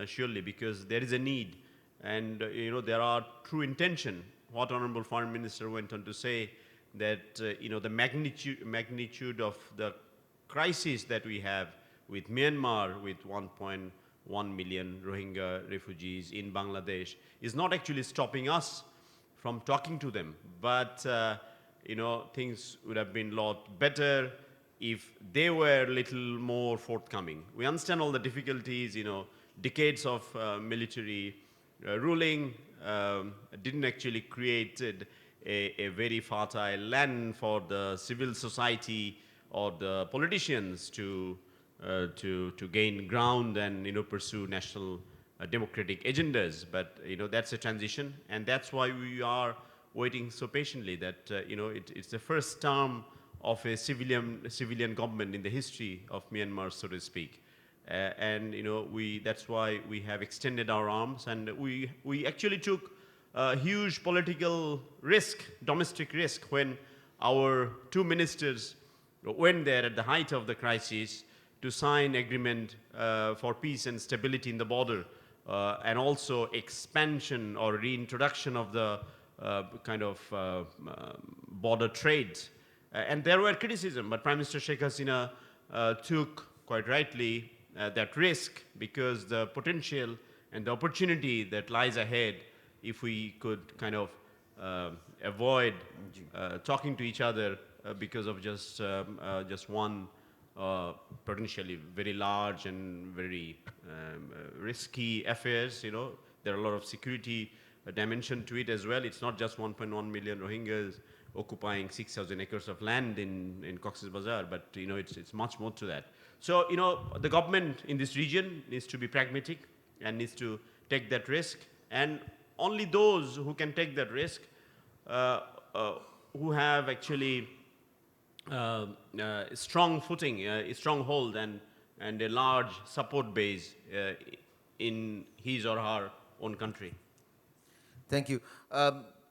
surely, because there is a need, and there are true intention. What Honorable Foreign Minister went on to say, that the magnitude of the crisis that we have with Myanmar, with 1.1 million Rohingya refugees in Bangladesh, is not actually stopping us from talking to them. But things would have been a lot better if they were a little more forthcoming. We understand all the difficulties. Decades of military ruling didn't actually create a very fertile land for the civil society or the politicians to gain ground and pursue national democratic agendas. But that's a transition, and that's why we are waiting so patiently. That it's the first term of a civilian government in the history of Myanmar, so to speak. And that's why we have extended our arms, and we actually took a huge political risk, domestic risk, when our two ministers went there at the height of the crisis to sign agreement for peace and stability in the border, and also expansion or reintroduction of the border trade. And there were criticism, but Prime Minister Sheikh Hasina took, quite rightly, that risk, because the potential and the opportunity that lies ahead, if we could avoid talking to each other because of just one potentially very large and very risky affairs. There are a lot of security dimension to it as well. It's not just 1.1 million Rohingyas occupying 6,000 acres of land in Cox's Bazar, but it's much more to that. So the government in this region needs to be pragmatic and needs to take that risk, and only those who can take that risk, who have actually strong footing, a strong hold, and a large support base in his or her own country. Thank you.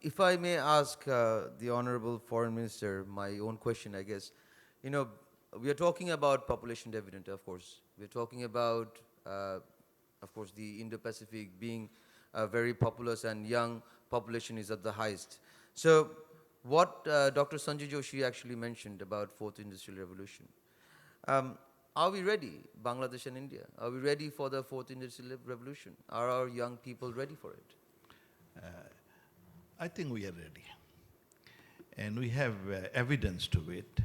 If I may ask the Honorable Foreign Minister my own question, I guess. We are talking about population dividend, of course. We are talking about, of course, the Indo-Pacific being very populous and young population is at the highest. So what Dr. Sunjoy Joshi actually mentioned about fourth industrial revolution. Are we ready, Bangladesh and India? Are we ready for the fourth industrial revolution? Are our young people ready for it? I think we are ready. And we have evidence to it.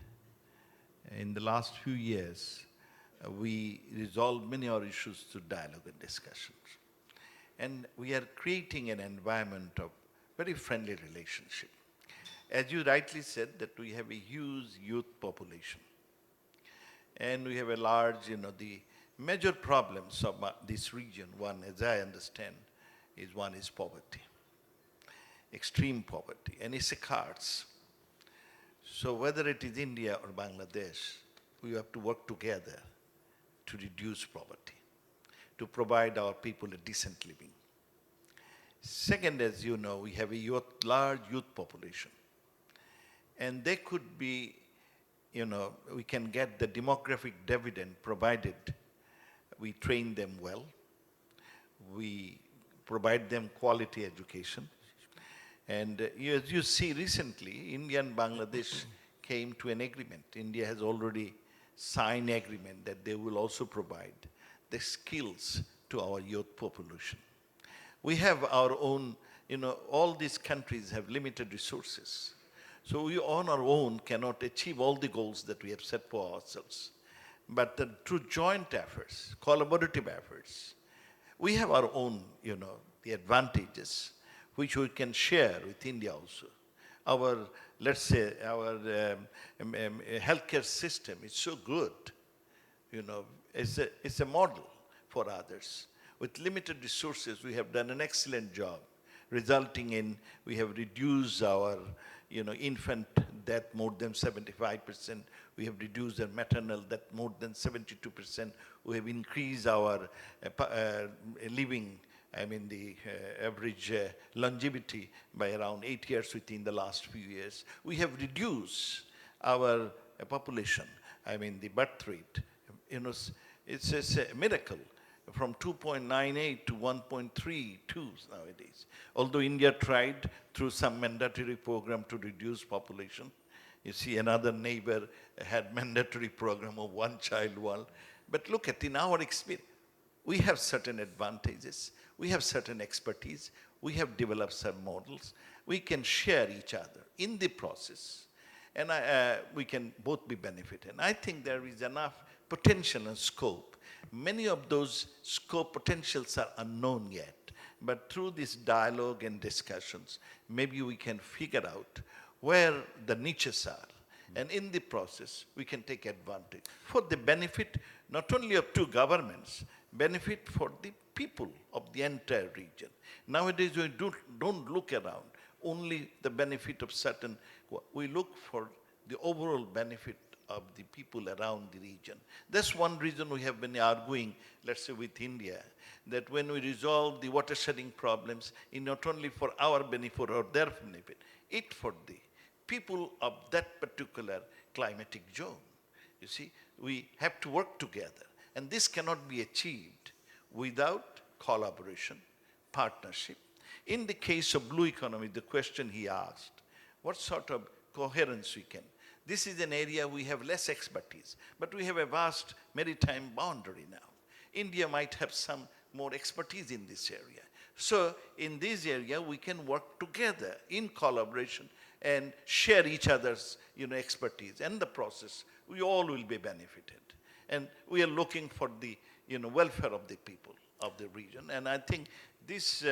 In the last few years, we resolved many of our issues through dialogue and discussions. And we are creating an environment of very friendly relationship. As you rightly said, that we have a huge youth population. And we have a large, the major problems of this region, one, as I understand, one is poverty, extreme poverty, and it's a cards. So whether it is India or Bangladesh, we have to work together to reduce poverty, to provide our people a decent living. Second, as you know, we have a large youth population. And they could be, we can get the demographic dividend provided we train them well, we provide them quality education. And as you see recently, India and Bangladesh came to an agreement. India has already signed an agreement that they will also provide the skills to our youth population. We have our own, all these countries have limited resources. So we on our own cannot achieve all the goals that we have set for ourselves. But through joint efforts, collaborative efforts, we have our own, the advantages, which we can share with India also. Our, let's say, our healthcare system is so good, it's a model for others. With limited resources, we have done an excellent job, resulting in we have reduced our infant death more than 75%. We have reduced our maternal death more than 72%. We have increased our living, the average longevity by around 8 years within the last few years. We have reduced our population, the birth rate. It's a miracle from 2.98 to 1.32 nowadays. Although India tried through some mandatory program to reduce population. You see, another neighbor had mandatory program of one child world. But look at, in our experience, we have certain advantages. We have certain expertise. We have developed some models. We can share each other in the process. And we can both be benefited. And I think there is enough potential and scope. Many of those scope potentials are unknown yet. But through this dialogue and discussions, maybe we can figure out where the niches are. And in the process, we can take advantage for the benefit not only of two governments, benefit for the people of the entire region. Nowadays, we don't look around only the benefit of certain, we look for the overall benefit of the people around the region. That's one reason we have been arguing, let's say with India, that when we resolve the water shedding problems, not only for our benefit or their benefit, it for the people of that particular climatic zone. You see, we have to work together. And this cannot be achieved without collaboration, partnership. In the case of blue economy, the question he asked, what sort of coherence we can? This is an area we have less expertise, but we have a vast maritime boundary now. India might have some more expertise in this area. So in this area, we can work together in collaboration and share each other's expertise. And the process, we all will be benefited. And we are looking for the welfare of the people of the region. And I think this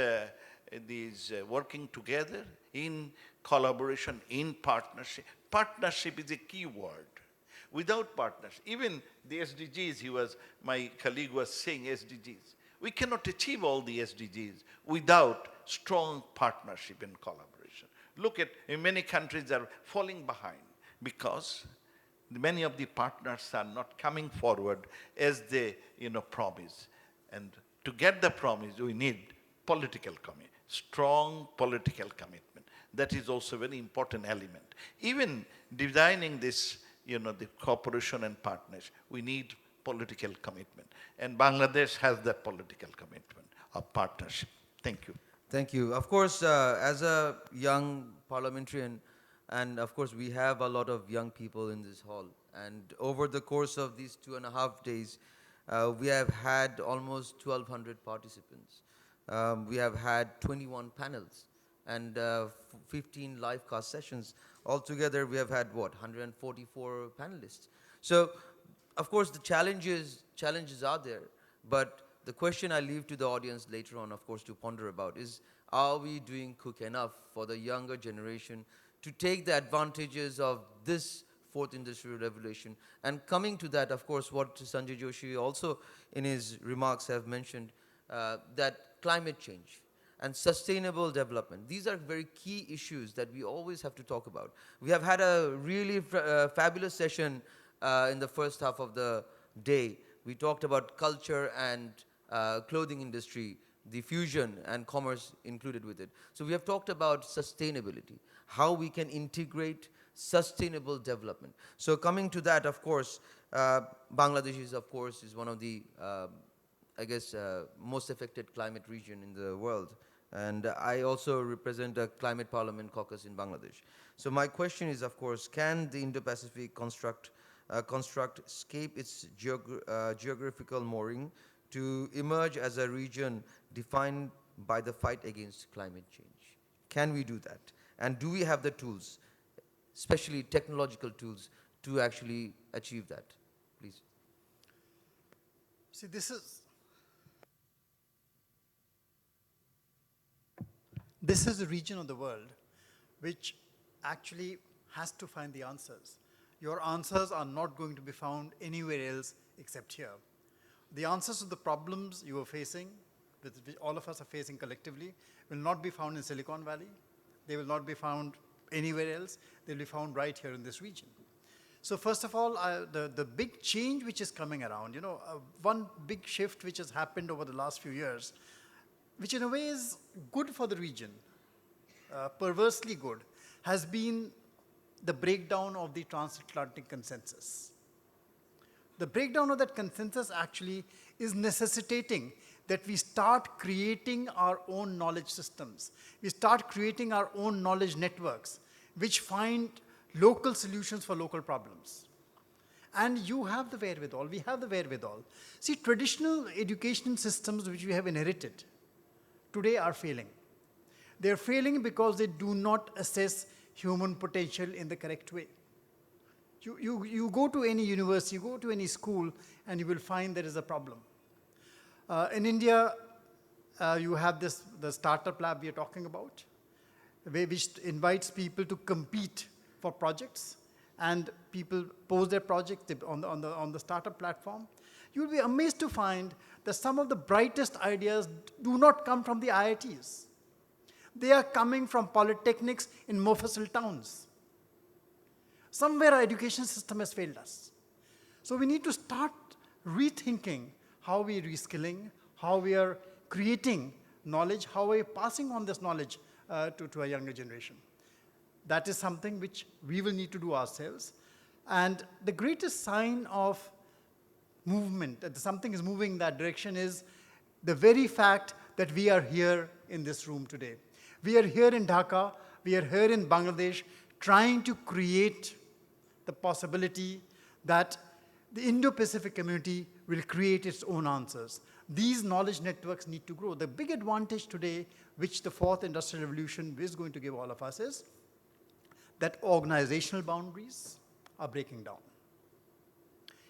working together in collaboration, in partnership. Partnership is a key word. Without partnership, even the SDGs, my colleague was saying SDGs. We cannot achieve all the SDGs without strong partnership and collaboration. Look at, many countries are falling behind because many of the partners are not coming forward as they promise. And to get the promise, we need political commitment, strong political commitment. That is also a very important element. Even designing this, the cooperation and partnership, we need political commitment. And Bangladesh has that political commitment of partnership. Thank you. Thank you. Of course, as a young parliamentarian, and of course we have a lot of young people in this hall, and over the course of these 2.5 days, we have had almost 1,200 participants. We have had 21 panels and 15 live cast sessions. Altogether, we have had, 144 panelists. So, of course, the challenges are there, but the question I leave to the audience later on, of course, to ponder about is, are we doing quick enough for the younger generation to take the advantages of this fourth industrial revolution? And coming to that, of course, what Sanjay Joshi also in his remarks have mentioned, that climate change and sustainable development, these are very key issues that we always have to talk about. We have had a really fabulous session in the first half of the day. We talked about culture and clothing industry, the fusion and commerce included with it. So we have talked about sustainability, how we can integrate sustainable development. So coming to that, of course, Bangladesh is one of the, most affected climate region in the world. And I also represent a climate parliament caucus in Bangladesh. So my question is, of course, can the Indo-Pacific construct escape its geographical mooring to emerge as a region defined by the fight against climate change? Can we do that? And do we have the tools, especially technological tools, to actually achieve that? Please. See, this is This is a region of the world which actually has to find the answers. Your answers are not going to be found anywhere else except here. The answers to the problems you are facing, which all of us are facing collectively, will not be found in Silicon Valley. They will not be found anywhere else. They'll be found right here in this region. So first of all, the big change which is coming around, one big shift which has happened over the last few years, which in a way is good for the region, perversely good, has been the breakdown of the transatlantic consensus. The breakdown of that consensus actually is necessitating that we start creating our own knowledge systems. We start creating our own knowledge networks, which find local solutions for local problems. And you have the wherewithal, we have the wherewithal. See, traditional education systems which we have inherited today are failing. They're failing because they do not assess human potential in the correct way. You go to any university, you go to any school, and you will find there is a problem. In India, you have the startup lab we are talking about, which invites people to compete for projects, and people post their projects on the startup platform. You'll be amazed to find that some of the brightest ideas do not come from the IITs. They are coming from polytechnics in mofussil towns. Somewhere our education system has failed us. So we need to start rethinking how we are reskilling, how we are creating knowledge, how we are passing on this knowledge to a younger generation. That is something which we will need to do ourselves. And the greatest sign of movement, that something is moving in that direction, is the very fact that we are here in this room today. We are here in Dhaka, we are here in Bangladesh, trying to create the possibility that the Indo-Pacific community will create its own answers. These knowledge networks need to grow. The big advantage today, which the fourth industrial revolution is going to give all of us, is that organizational boundaries are breaking down.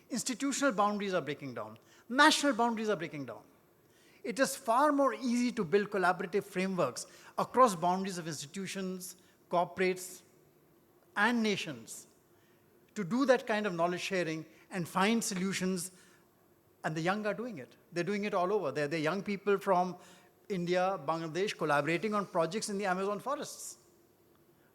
Institutional boundaries are breaking down. National boundaries are breaking down. It is far more easy to build collaborative frameworks across boundaries of institutions, corporates, and nations to do that kind of knowledge sharing and find solutions, and the young are doing it. They're doing it all over. They're young people from India, Bangladesh, collaborating on projects in the Amazon forests.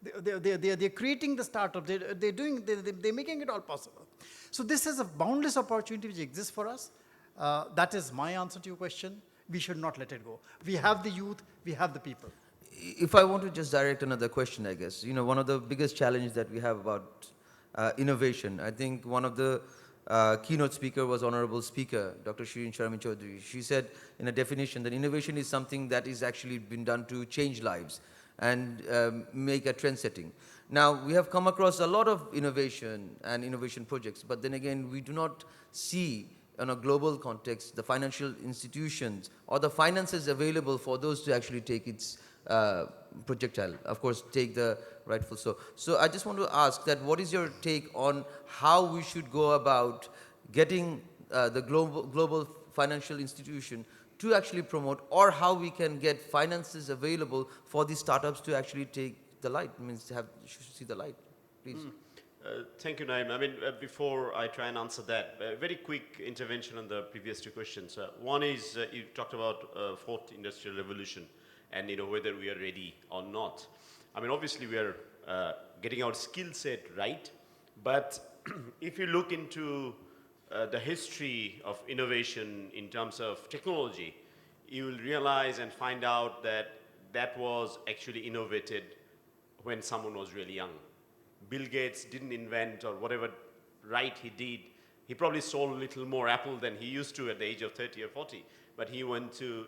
They're creating the startup. They're making it all possible. So this is a boundless opportunity which exists for us. That is my answer to your question. We should not let it go. We have the youth, we have the people. If I want to just direct another question, I guess, one of the biggest challenges that we have about innovation, I think one of the keynote speaker was Honorable Speaker, Dr. Shirin Sharmi Chaudhary. She said in a definition that innovation is something that is actually been done to change lives and make a trend setting. Now, we have come across a lot of innovation and innovation projects, but then again, we do not see in a global context the financial institutions or the finances available for those to actually take its projectile, of course, take the rightful so. So I just want to ask that what is your take on how we should go about getting the global financial institution to actually promote, or how we can get finances available for these startups to actually take the light, means to have see the light, please. Thank you, Nahim. I mean, before I try and answer that, very quick intervention on the previous two questions. One is you talked about fourth industrial revolution and whether we are ready or not. I mean, obviously we are getting our skill set right, but if you look into the history of innovation in terms of technology, you will realize and find out that that was actually innovated when someone was really young. Bill Gates didn't invent, or whatever right he did, he probably sold a little more Apple than he used to at the age of 30 or 40, but he went to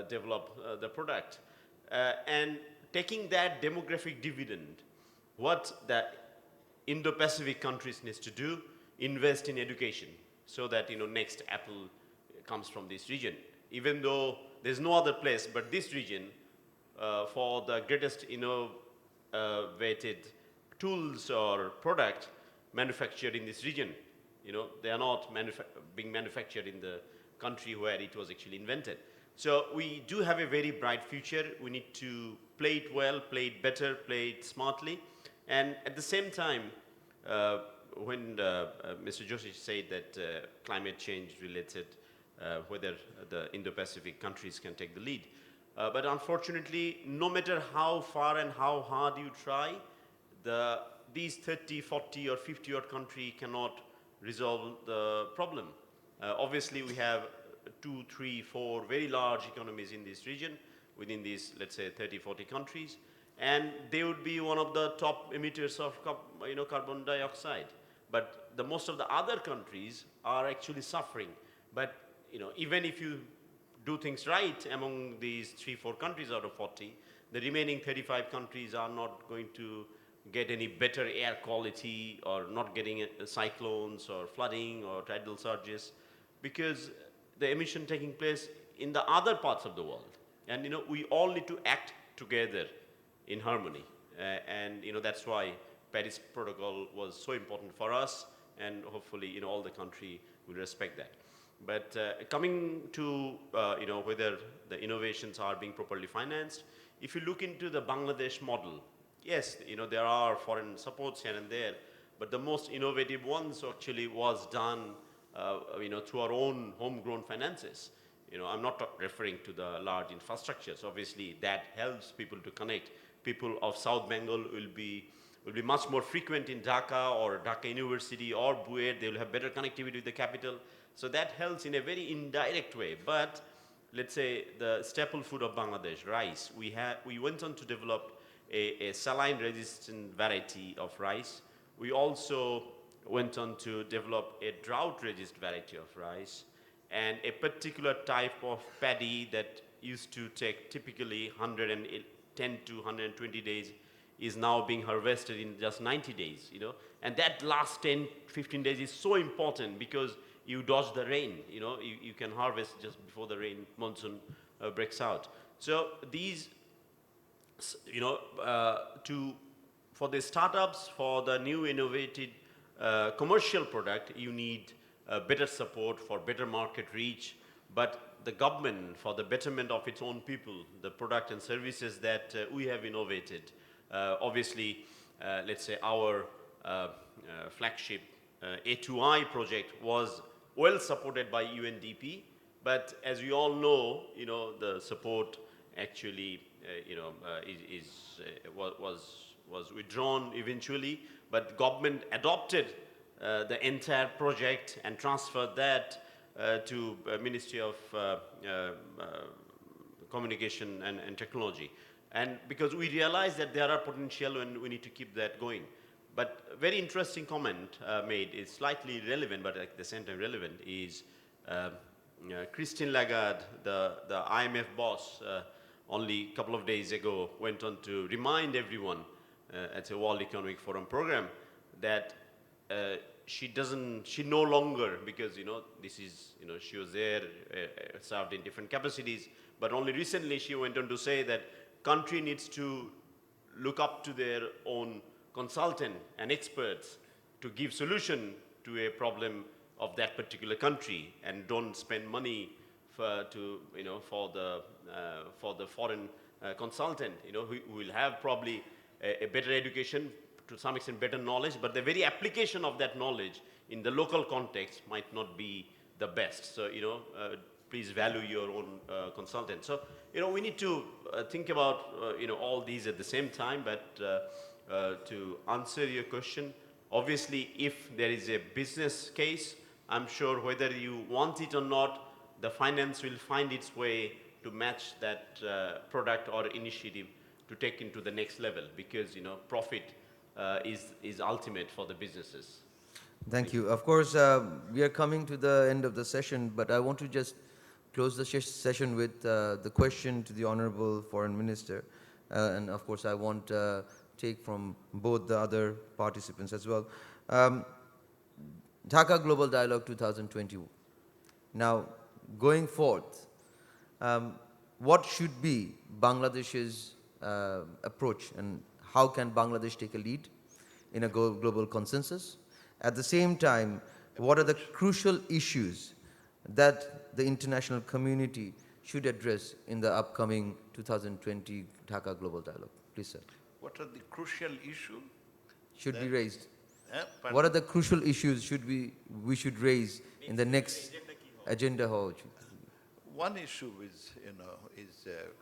develop the product. And taking that demographic dividend, what the Indo-Pacific countries needs to do, invest in education so that next Apple comes from this region. Even though there's no other place but this region for the greatest innovated tools or product manufactured in this region. They are not being manufactured in the country where it was actually invented. So we do have a very bright future. We need to play it well, play it better, play it smartly. And at the same time, when Mr. Joshi said that climate change related, whether the Indo-Pacific countries can take the lead. But unfortunately, no matter how far and how hard you try, these 30, 40 or 50 odd countries cannot resolve the problem. Obviously, we have 2, 3, 4 very large economies in this region, within these, let's say, 30, 40 countries, and they would be one of the top emitters of carbon dioxide. But most of the other countries are actually suffering. But even if you do things right among these 3, 4 countries out of 40, the remaining 35 countries are not going to get any better air quality, or not getting cyclones or flooding or tidal surges, because the emission taking place in the other parts of the world. And we all need to act together in harmony. And that's why Paris Protocol was so important for us, and hopefully all the country will respect that. But coming to whether the innovations are being properly financed, if you look into the Bangladesh model, yes, there are foreign supports here and there, but the most innovative ones actually was done through our own homegrown finances. I'm not referring to the large infrastructures. Obviously, that helps people to connect. People of South Bengal will be much more frequent in Dhaka or Dhaka University or Buet. They will have better connectivity with the capital. So that helps in a very indirect way. But let's say the staple food of Bangladesh, rice, we went on to develop a saline-resistant variety of rice. We also went on to develop a drought-resistant variety of rice, and a particular type of paddy that used to take typically 110 to 120 days is now being harvested in just 90 days, And that last 10, 15 days is so important because you dodge the rain, you can harvest just before the monsoon breaks out. So these, for the startups, for the new innovative commercial product, you need better support for better market reach, but the government, for the betterment of its own people, the product and services that we have innovated. Obviously, let's say our flagship A2I project was well supported by UNDP, but as we all know, the support actually, was withdrawn eventually, but government adopted the entire project and transferred that to Ministry of Communication and Technology. And because we realized that there are potential and we need to keep that going. But very interesting comment made, is slightly relevant, but at the same time relevant, is Christine Lagarde, the IMF boss, only a couple of days ago went on to remind everyone at the World Economic Forum program that she no longer, because this is, she was there, served in different capacities, but only recently she went on to say that country needs to look up to their own consultant and experts to give solution to a problem of that particular country, and don't spend money for the foreign consultant, who will have probably a better education, to some extent better knowledge, but the very application of that knowledge in the local context might not be the best. So, please value your own consultant. So, we need to think about, all these at the same time, but to answer your question, obviously, if there is a business case, I'm sure whether you want it or not, the finance will find its way to match that product or initiative to take into the next level, because, profit is ultimate for the businesses. Thank you. Of course, we are coming to the end of the session, but I want to just close the session with the question to the Honorable Foreign Minister. And of course, I want take from both the other participants as well. Dhaka Global Dialogue 2020. Now, going forth, what should be Bangladesh's approach, and how can Bangladesh take a lead in a global consensus? At the same time, what are the crucial issues that the international community should address in the upcoming 2020 Dhaka Global Dialogue? Please, sir. What are the crucial issues? Should be raised. Pardon? What are the crucial issues we should raise in the next agenda? One issue is,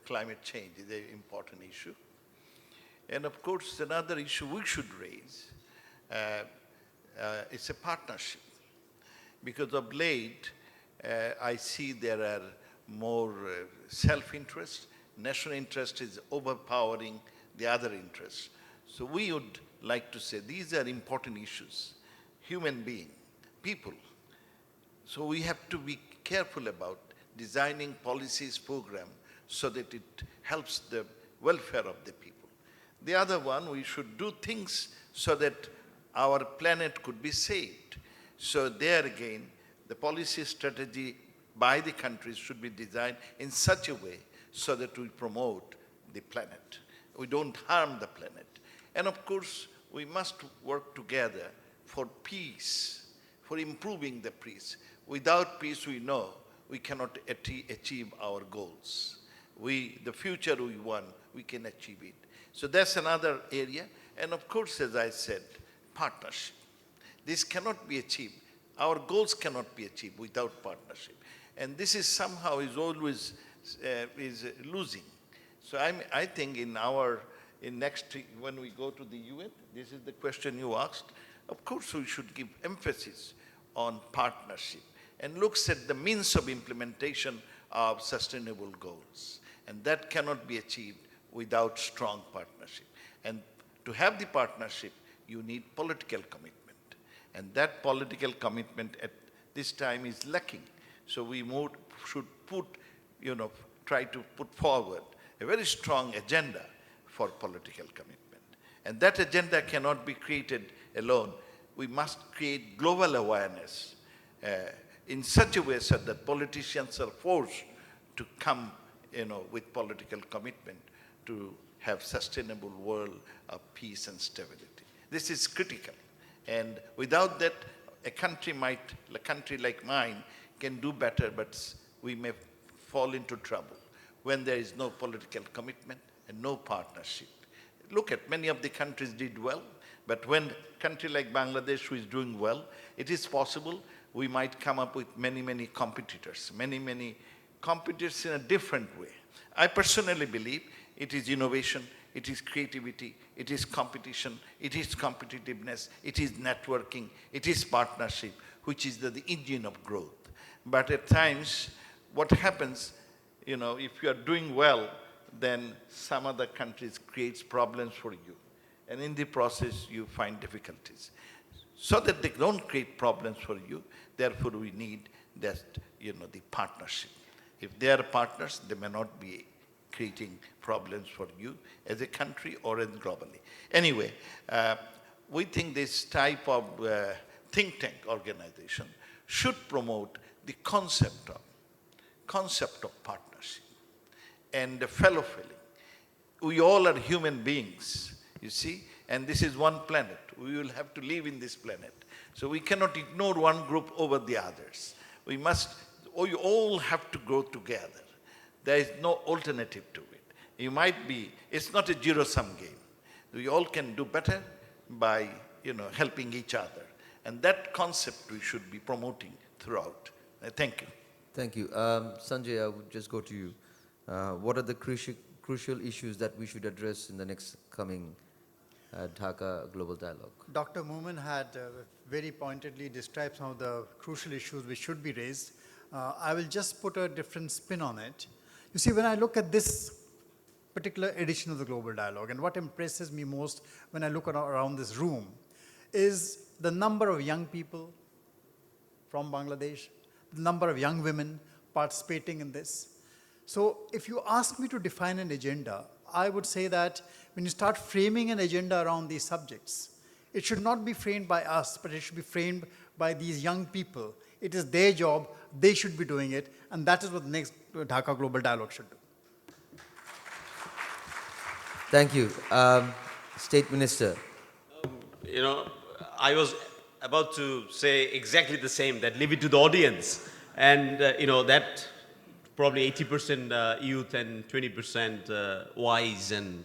climate change is an important issue. And of course, another issue we should raise, it's a partnership. Because of late, I see there are more self-interest. National interest is overpowering the other interests. So we would like to say these are important issues. Human being, people. So we have to be careful about designing policies, program, so that it helps the welfare of the people. The other one, we should do things so that our planet could be saved. So there again, the policy strategy by the countries should be designed in such a way so that we promote the planet. We don't harm the planet. And of course, we must work together for peace, for improving the peace. Without peace, we know we cannot achieve our goals. The future we want, we can achieve it. So that's another area. And of course, as I said, partnership. This cannot be achieved. Our goals cannot be achieved without partnership. And this is somehow is always losing. So I think when we go to the UN, this is the question you asked, of course we should give emphasis on partnership and looks at the means of implementation of sustainable goals. And that cannot be achieved without strong partnership. And to have the partnership, you need political commitment. And that political commitment at this time is lacking. So we should try to put forward a very strong agenda for political commitment. And that agenda cannot be created alone. We must create global awareness in such a way so that politicians are forced to come with political commitment to have sustainable world of peace and stability. This is critical. And without that, a country like mine can do better, but we may fall into trouble when there is no political commitment and no partnership. Look at many of the countries did well, but when a country like Bangladesh who is doing well, it is possible we might come up with many competitors, many competitors in a different way. I personally believe it is innovation, it is creativity, it is competition, it is competitiveness, it is networking, it is partnership, which is the engine of growth. But at times, what happens, if you are doing well, then some other countries creates problems for you. And in the process, you find difficulties. So that they don't create problems for you, therefore we need the partnership. If they are partners, they may not be creating problems for you as a country or as globally. Anyway, we think this type of think tank organization should promote the concept of partnership and the fellow feeling. We all are human beings, you see, and this is one planet. We will have to live in this planet. So we cannot ignore one group over the others. We all have to grow together. There is no alternative to it. It's not a zero-sum game. We all can do better by, helping each other. And that concept we should be promoting throughout. Thank you. Thank you. Sanjay, I would just go to you. What are the crucial issues that we should address in the next coming Dhaka Global Dialogue? Dr. Momen had very pointedly described some of the crucial issues which should be raised. I will just put a different spin on it. You see, when I look at this particular edition of the Global Dialogue, and what impresses me most when I look around this room is the number of young people from Bangladesh, the number of young women participating in this. So if you ask me to define an agenda, I would say that when you start framing an agenda around these subjects, it should not be framed by us, but it should be framed by these young people. It is their job, they should be doing it, and that is what the next Dhaka Global Dialogue should do. Thank you. State Minister. I was about to say exactly the same, that leave it to the audience. And, that probably 80% youth and 20% wise, and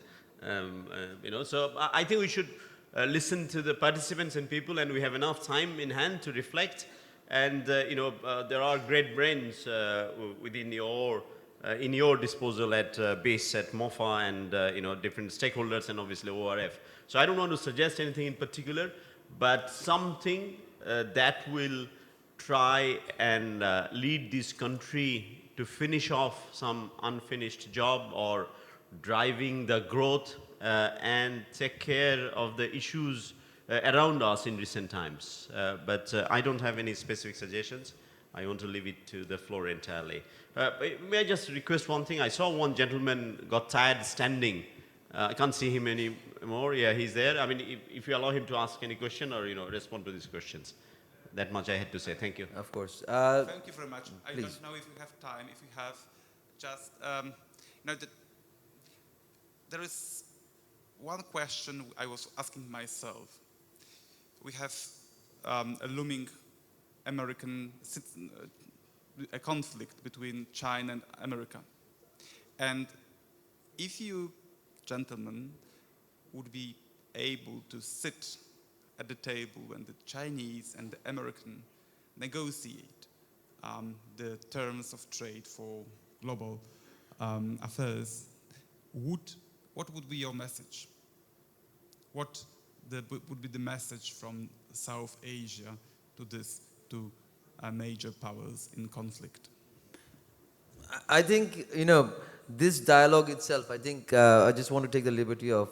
so I think we should listen to the participants and people, and we have enough time in hand to reflect. And there are great brains within your in your disposal at base at MOFA, and different stakeholders, and obviously ORF. So I don't want to suggest anything in particular, but something that will try and lead this country to finish off some unfinished job, or driving the growth and take care of the issues around us in recent times. But I don't have any specific suggestions. I want to leave it to the floor entirely. May I just request one thing? I saw one gentleman got tired standing. I can't see him anymore. Yeah, he's there. I mean, if you allow him to ask any question or respond to these questions. That much I had to say. Thank you. Of course. Thank you very much. I please. don't know if we have time. If we have, just there is one question I was asking myself. We have a looming a conflict between China and America, and if you gentlemen would be able to sit at the table when the Chinese and the American negotiate the terms of trade for global affairs, what would be your message? What would be the message from South Asia to these two major powers in conflict? I think, this dialogue itself, I think I just want to take the liberty of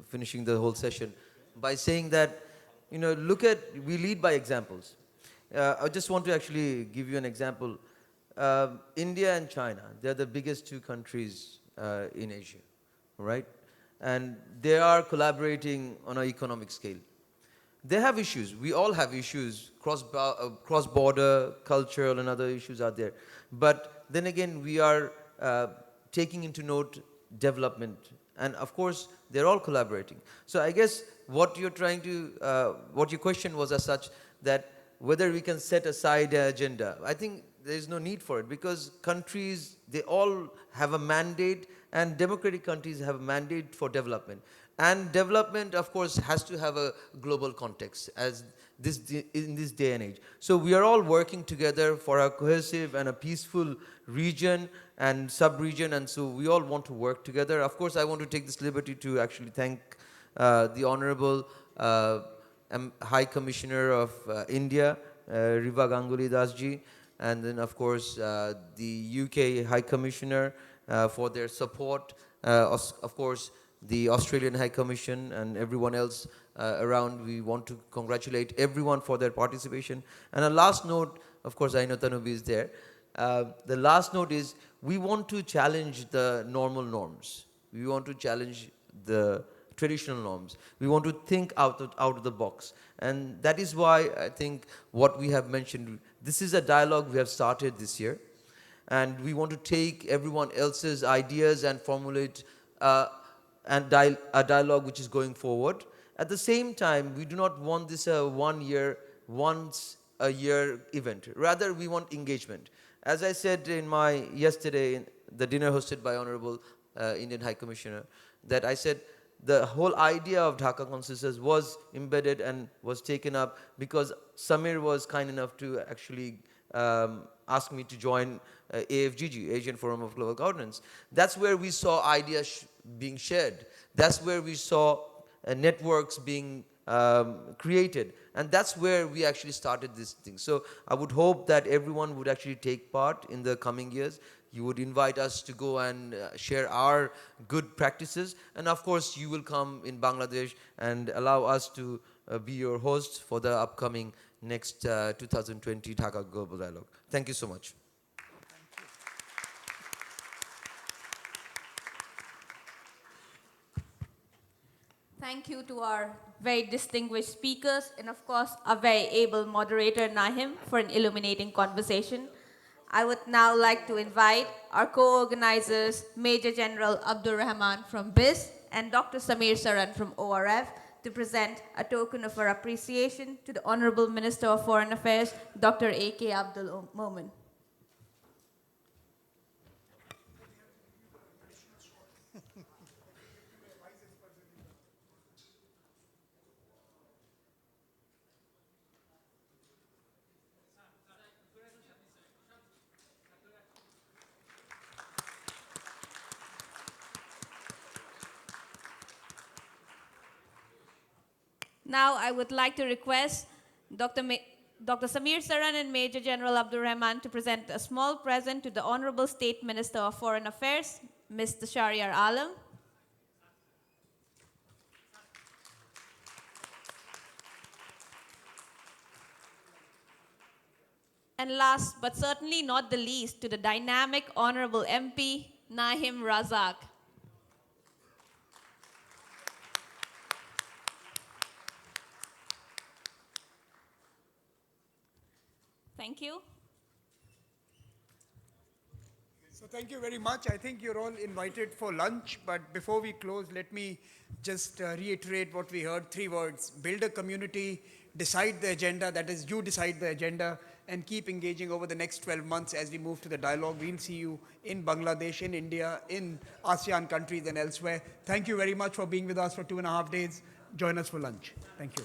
finishing the whole session by saying that, we lead by examples. I just want to actually give you an example. India and China, they're the biggest two countries in Asia, right? And they are collaborating on an economic scale. They have issues. We all have issues. Cross-border, cultural and other issues are there. But then again, we are taking into note development. And of course, they're all collaborating. So I guess what you're trying to, what your question was as such, that whether we can set aside an agenda. I think there's no need for it, because countries, they all have a mandate, and democratic countries have a mandate for development. And development, of course, has to have a global context in this day and age. So we are all working together for a cohesive and a peaceful region and sub-region, and so we all want to work together. Of course, I want to take this liberty to actually thank the Honorable High Commissioner of India, Riva Ganguly Dasji, and then of course the UK High Commissioner for their support, of course the Australian High Commission and everyone else around. We want to congratulate everyone for their participation. And a last note, of course I know Tanubi is there, the last note is we want to challenge the normal norms. We want to challenge the traditional norms. We want to think out of the box. And that is why I think what we have mentioned, this is a dialogue we have started this year. And we want to take everyone else's ideas and formulate a dialogue which is going forward. At the same time, we do not want this a once a year event. Rather, we want engagement. As I said yesterday, in the dinner hosted by Honorable Indian High Commissioner, that I said the whole idea of Dhaka Consensus was embedded and was taken up because Samir was kind enough to actually ask me to join AFGG, Asian Forum of Global Governance. That's where we saw ideas being shared. That's where we saw networks being created. And that's where we actually started this thing. So I would hope that everyone would actually take part in the coming years. You would invite us to go and share our good practices. And of course, you will come in Bangladesh and allow us to be your hosts for the upcoming next 2020 Dhaka Global Dialogue. Thank you so much. Thank you to our very distinguished speakers and of course our very able moderator Nahim for an illuminating conversation. I would now like to invite our co-organizers Major General Abdul Rahman from BIS and Dr. Samir Saran from ORF to present a token of our appreciation to the Honorable Minister of Foreign Affairs, Dr. A.K. Abdul Momen. Now I would like to request Dr. Samir Saran and Major General Abdul Rahman to present a small present to the Honorable State Minister of Foreign Affairs, Mr. Shahriar Alam. And last but certainly not the least, to the dynamic Honorable MP, Nahim Razzaq. Thank you. So thank you very much. I think you're all invited for lunch, but before we close, let me just reiterate what we heard, 3 words: build a community, decide the agenda, that is, you decide the agenda, and keep engaging over the next 12 months as we move to the dialogue. We'll see you in Bangladesh, in India, in ASEAN countries and elsewhere. Thank you very much for being with us for 2.5 days. Join us for lunch. Thank you.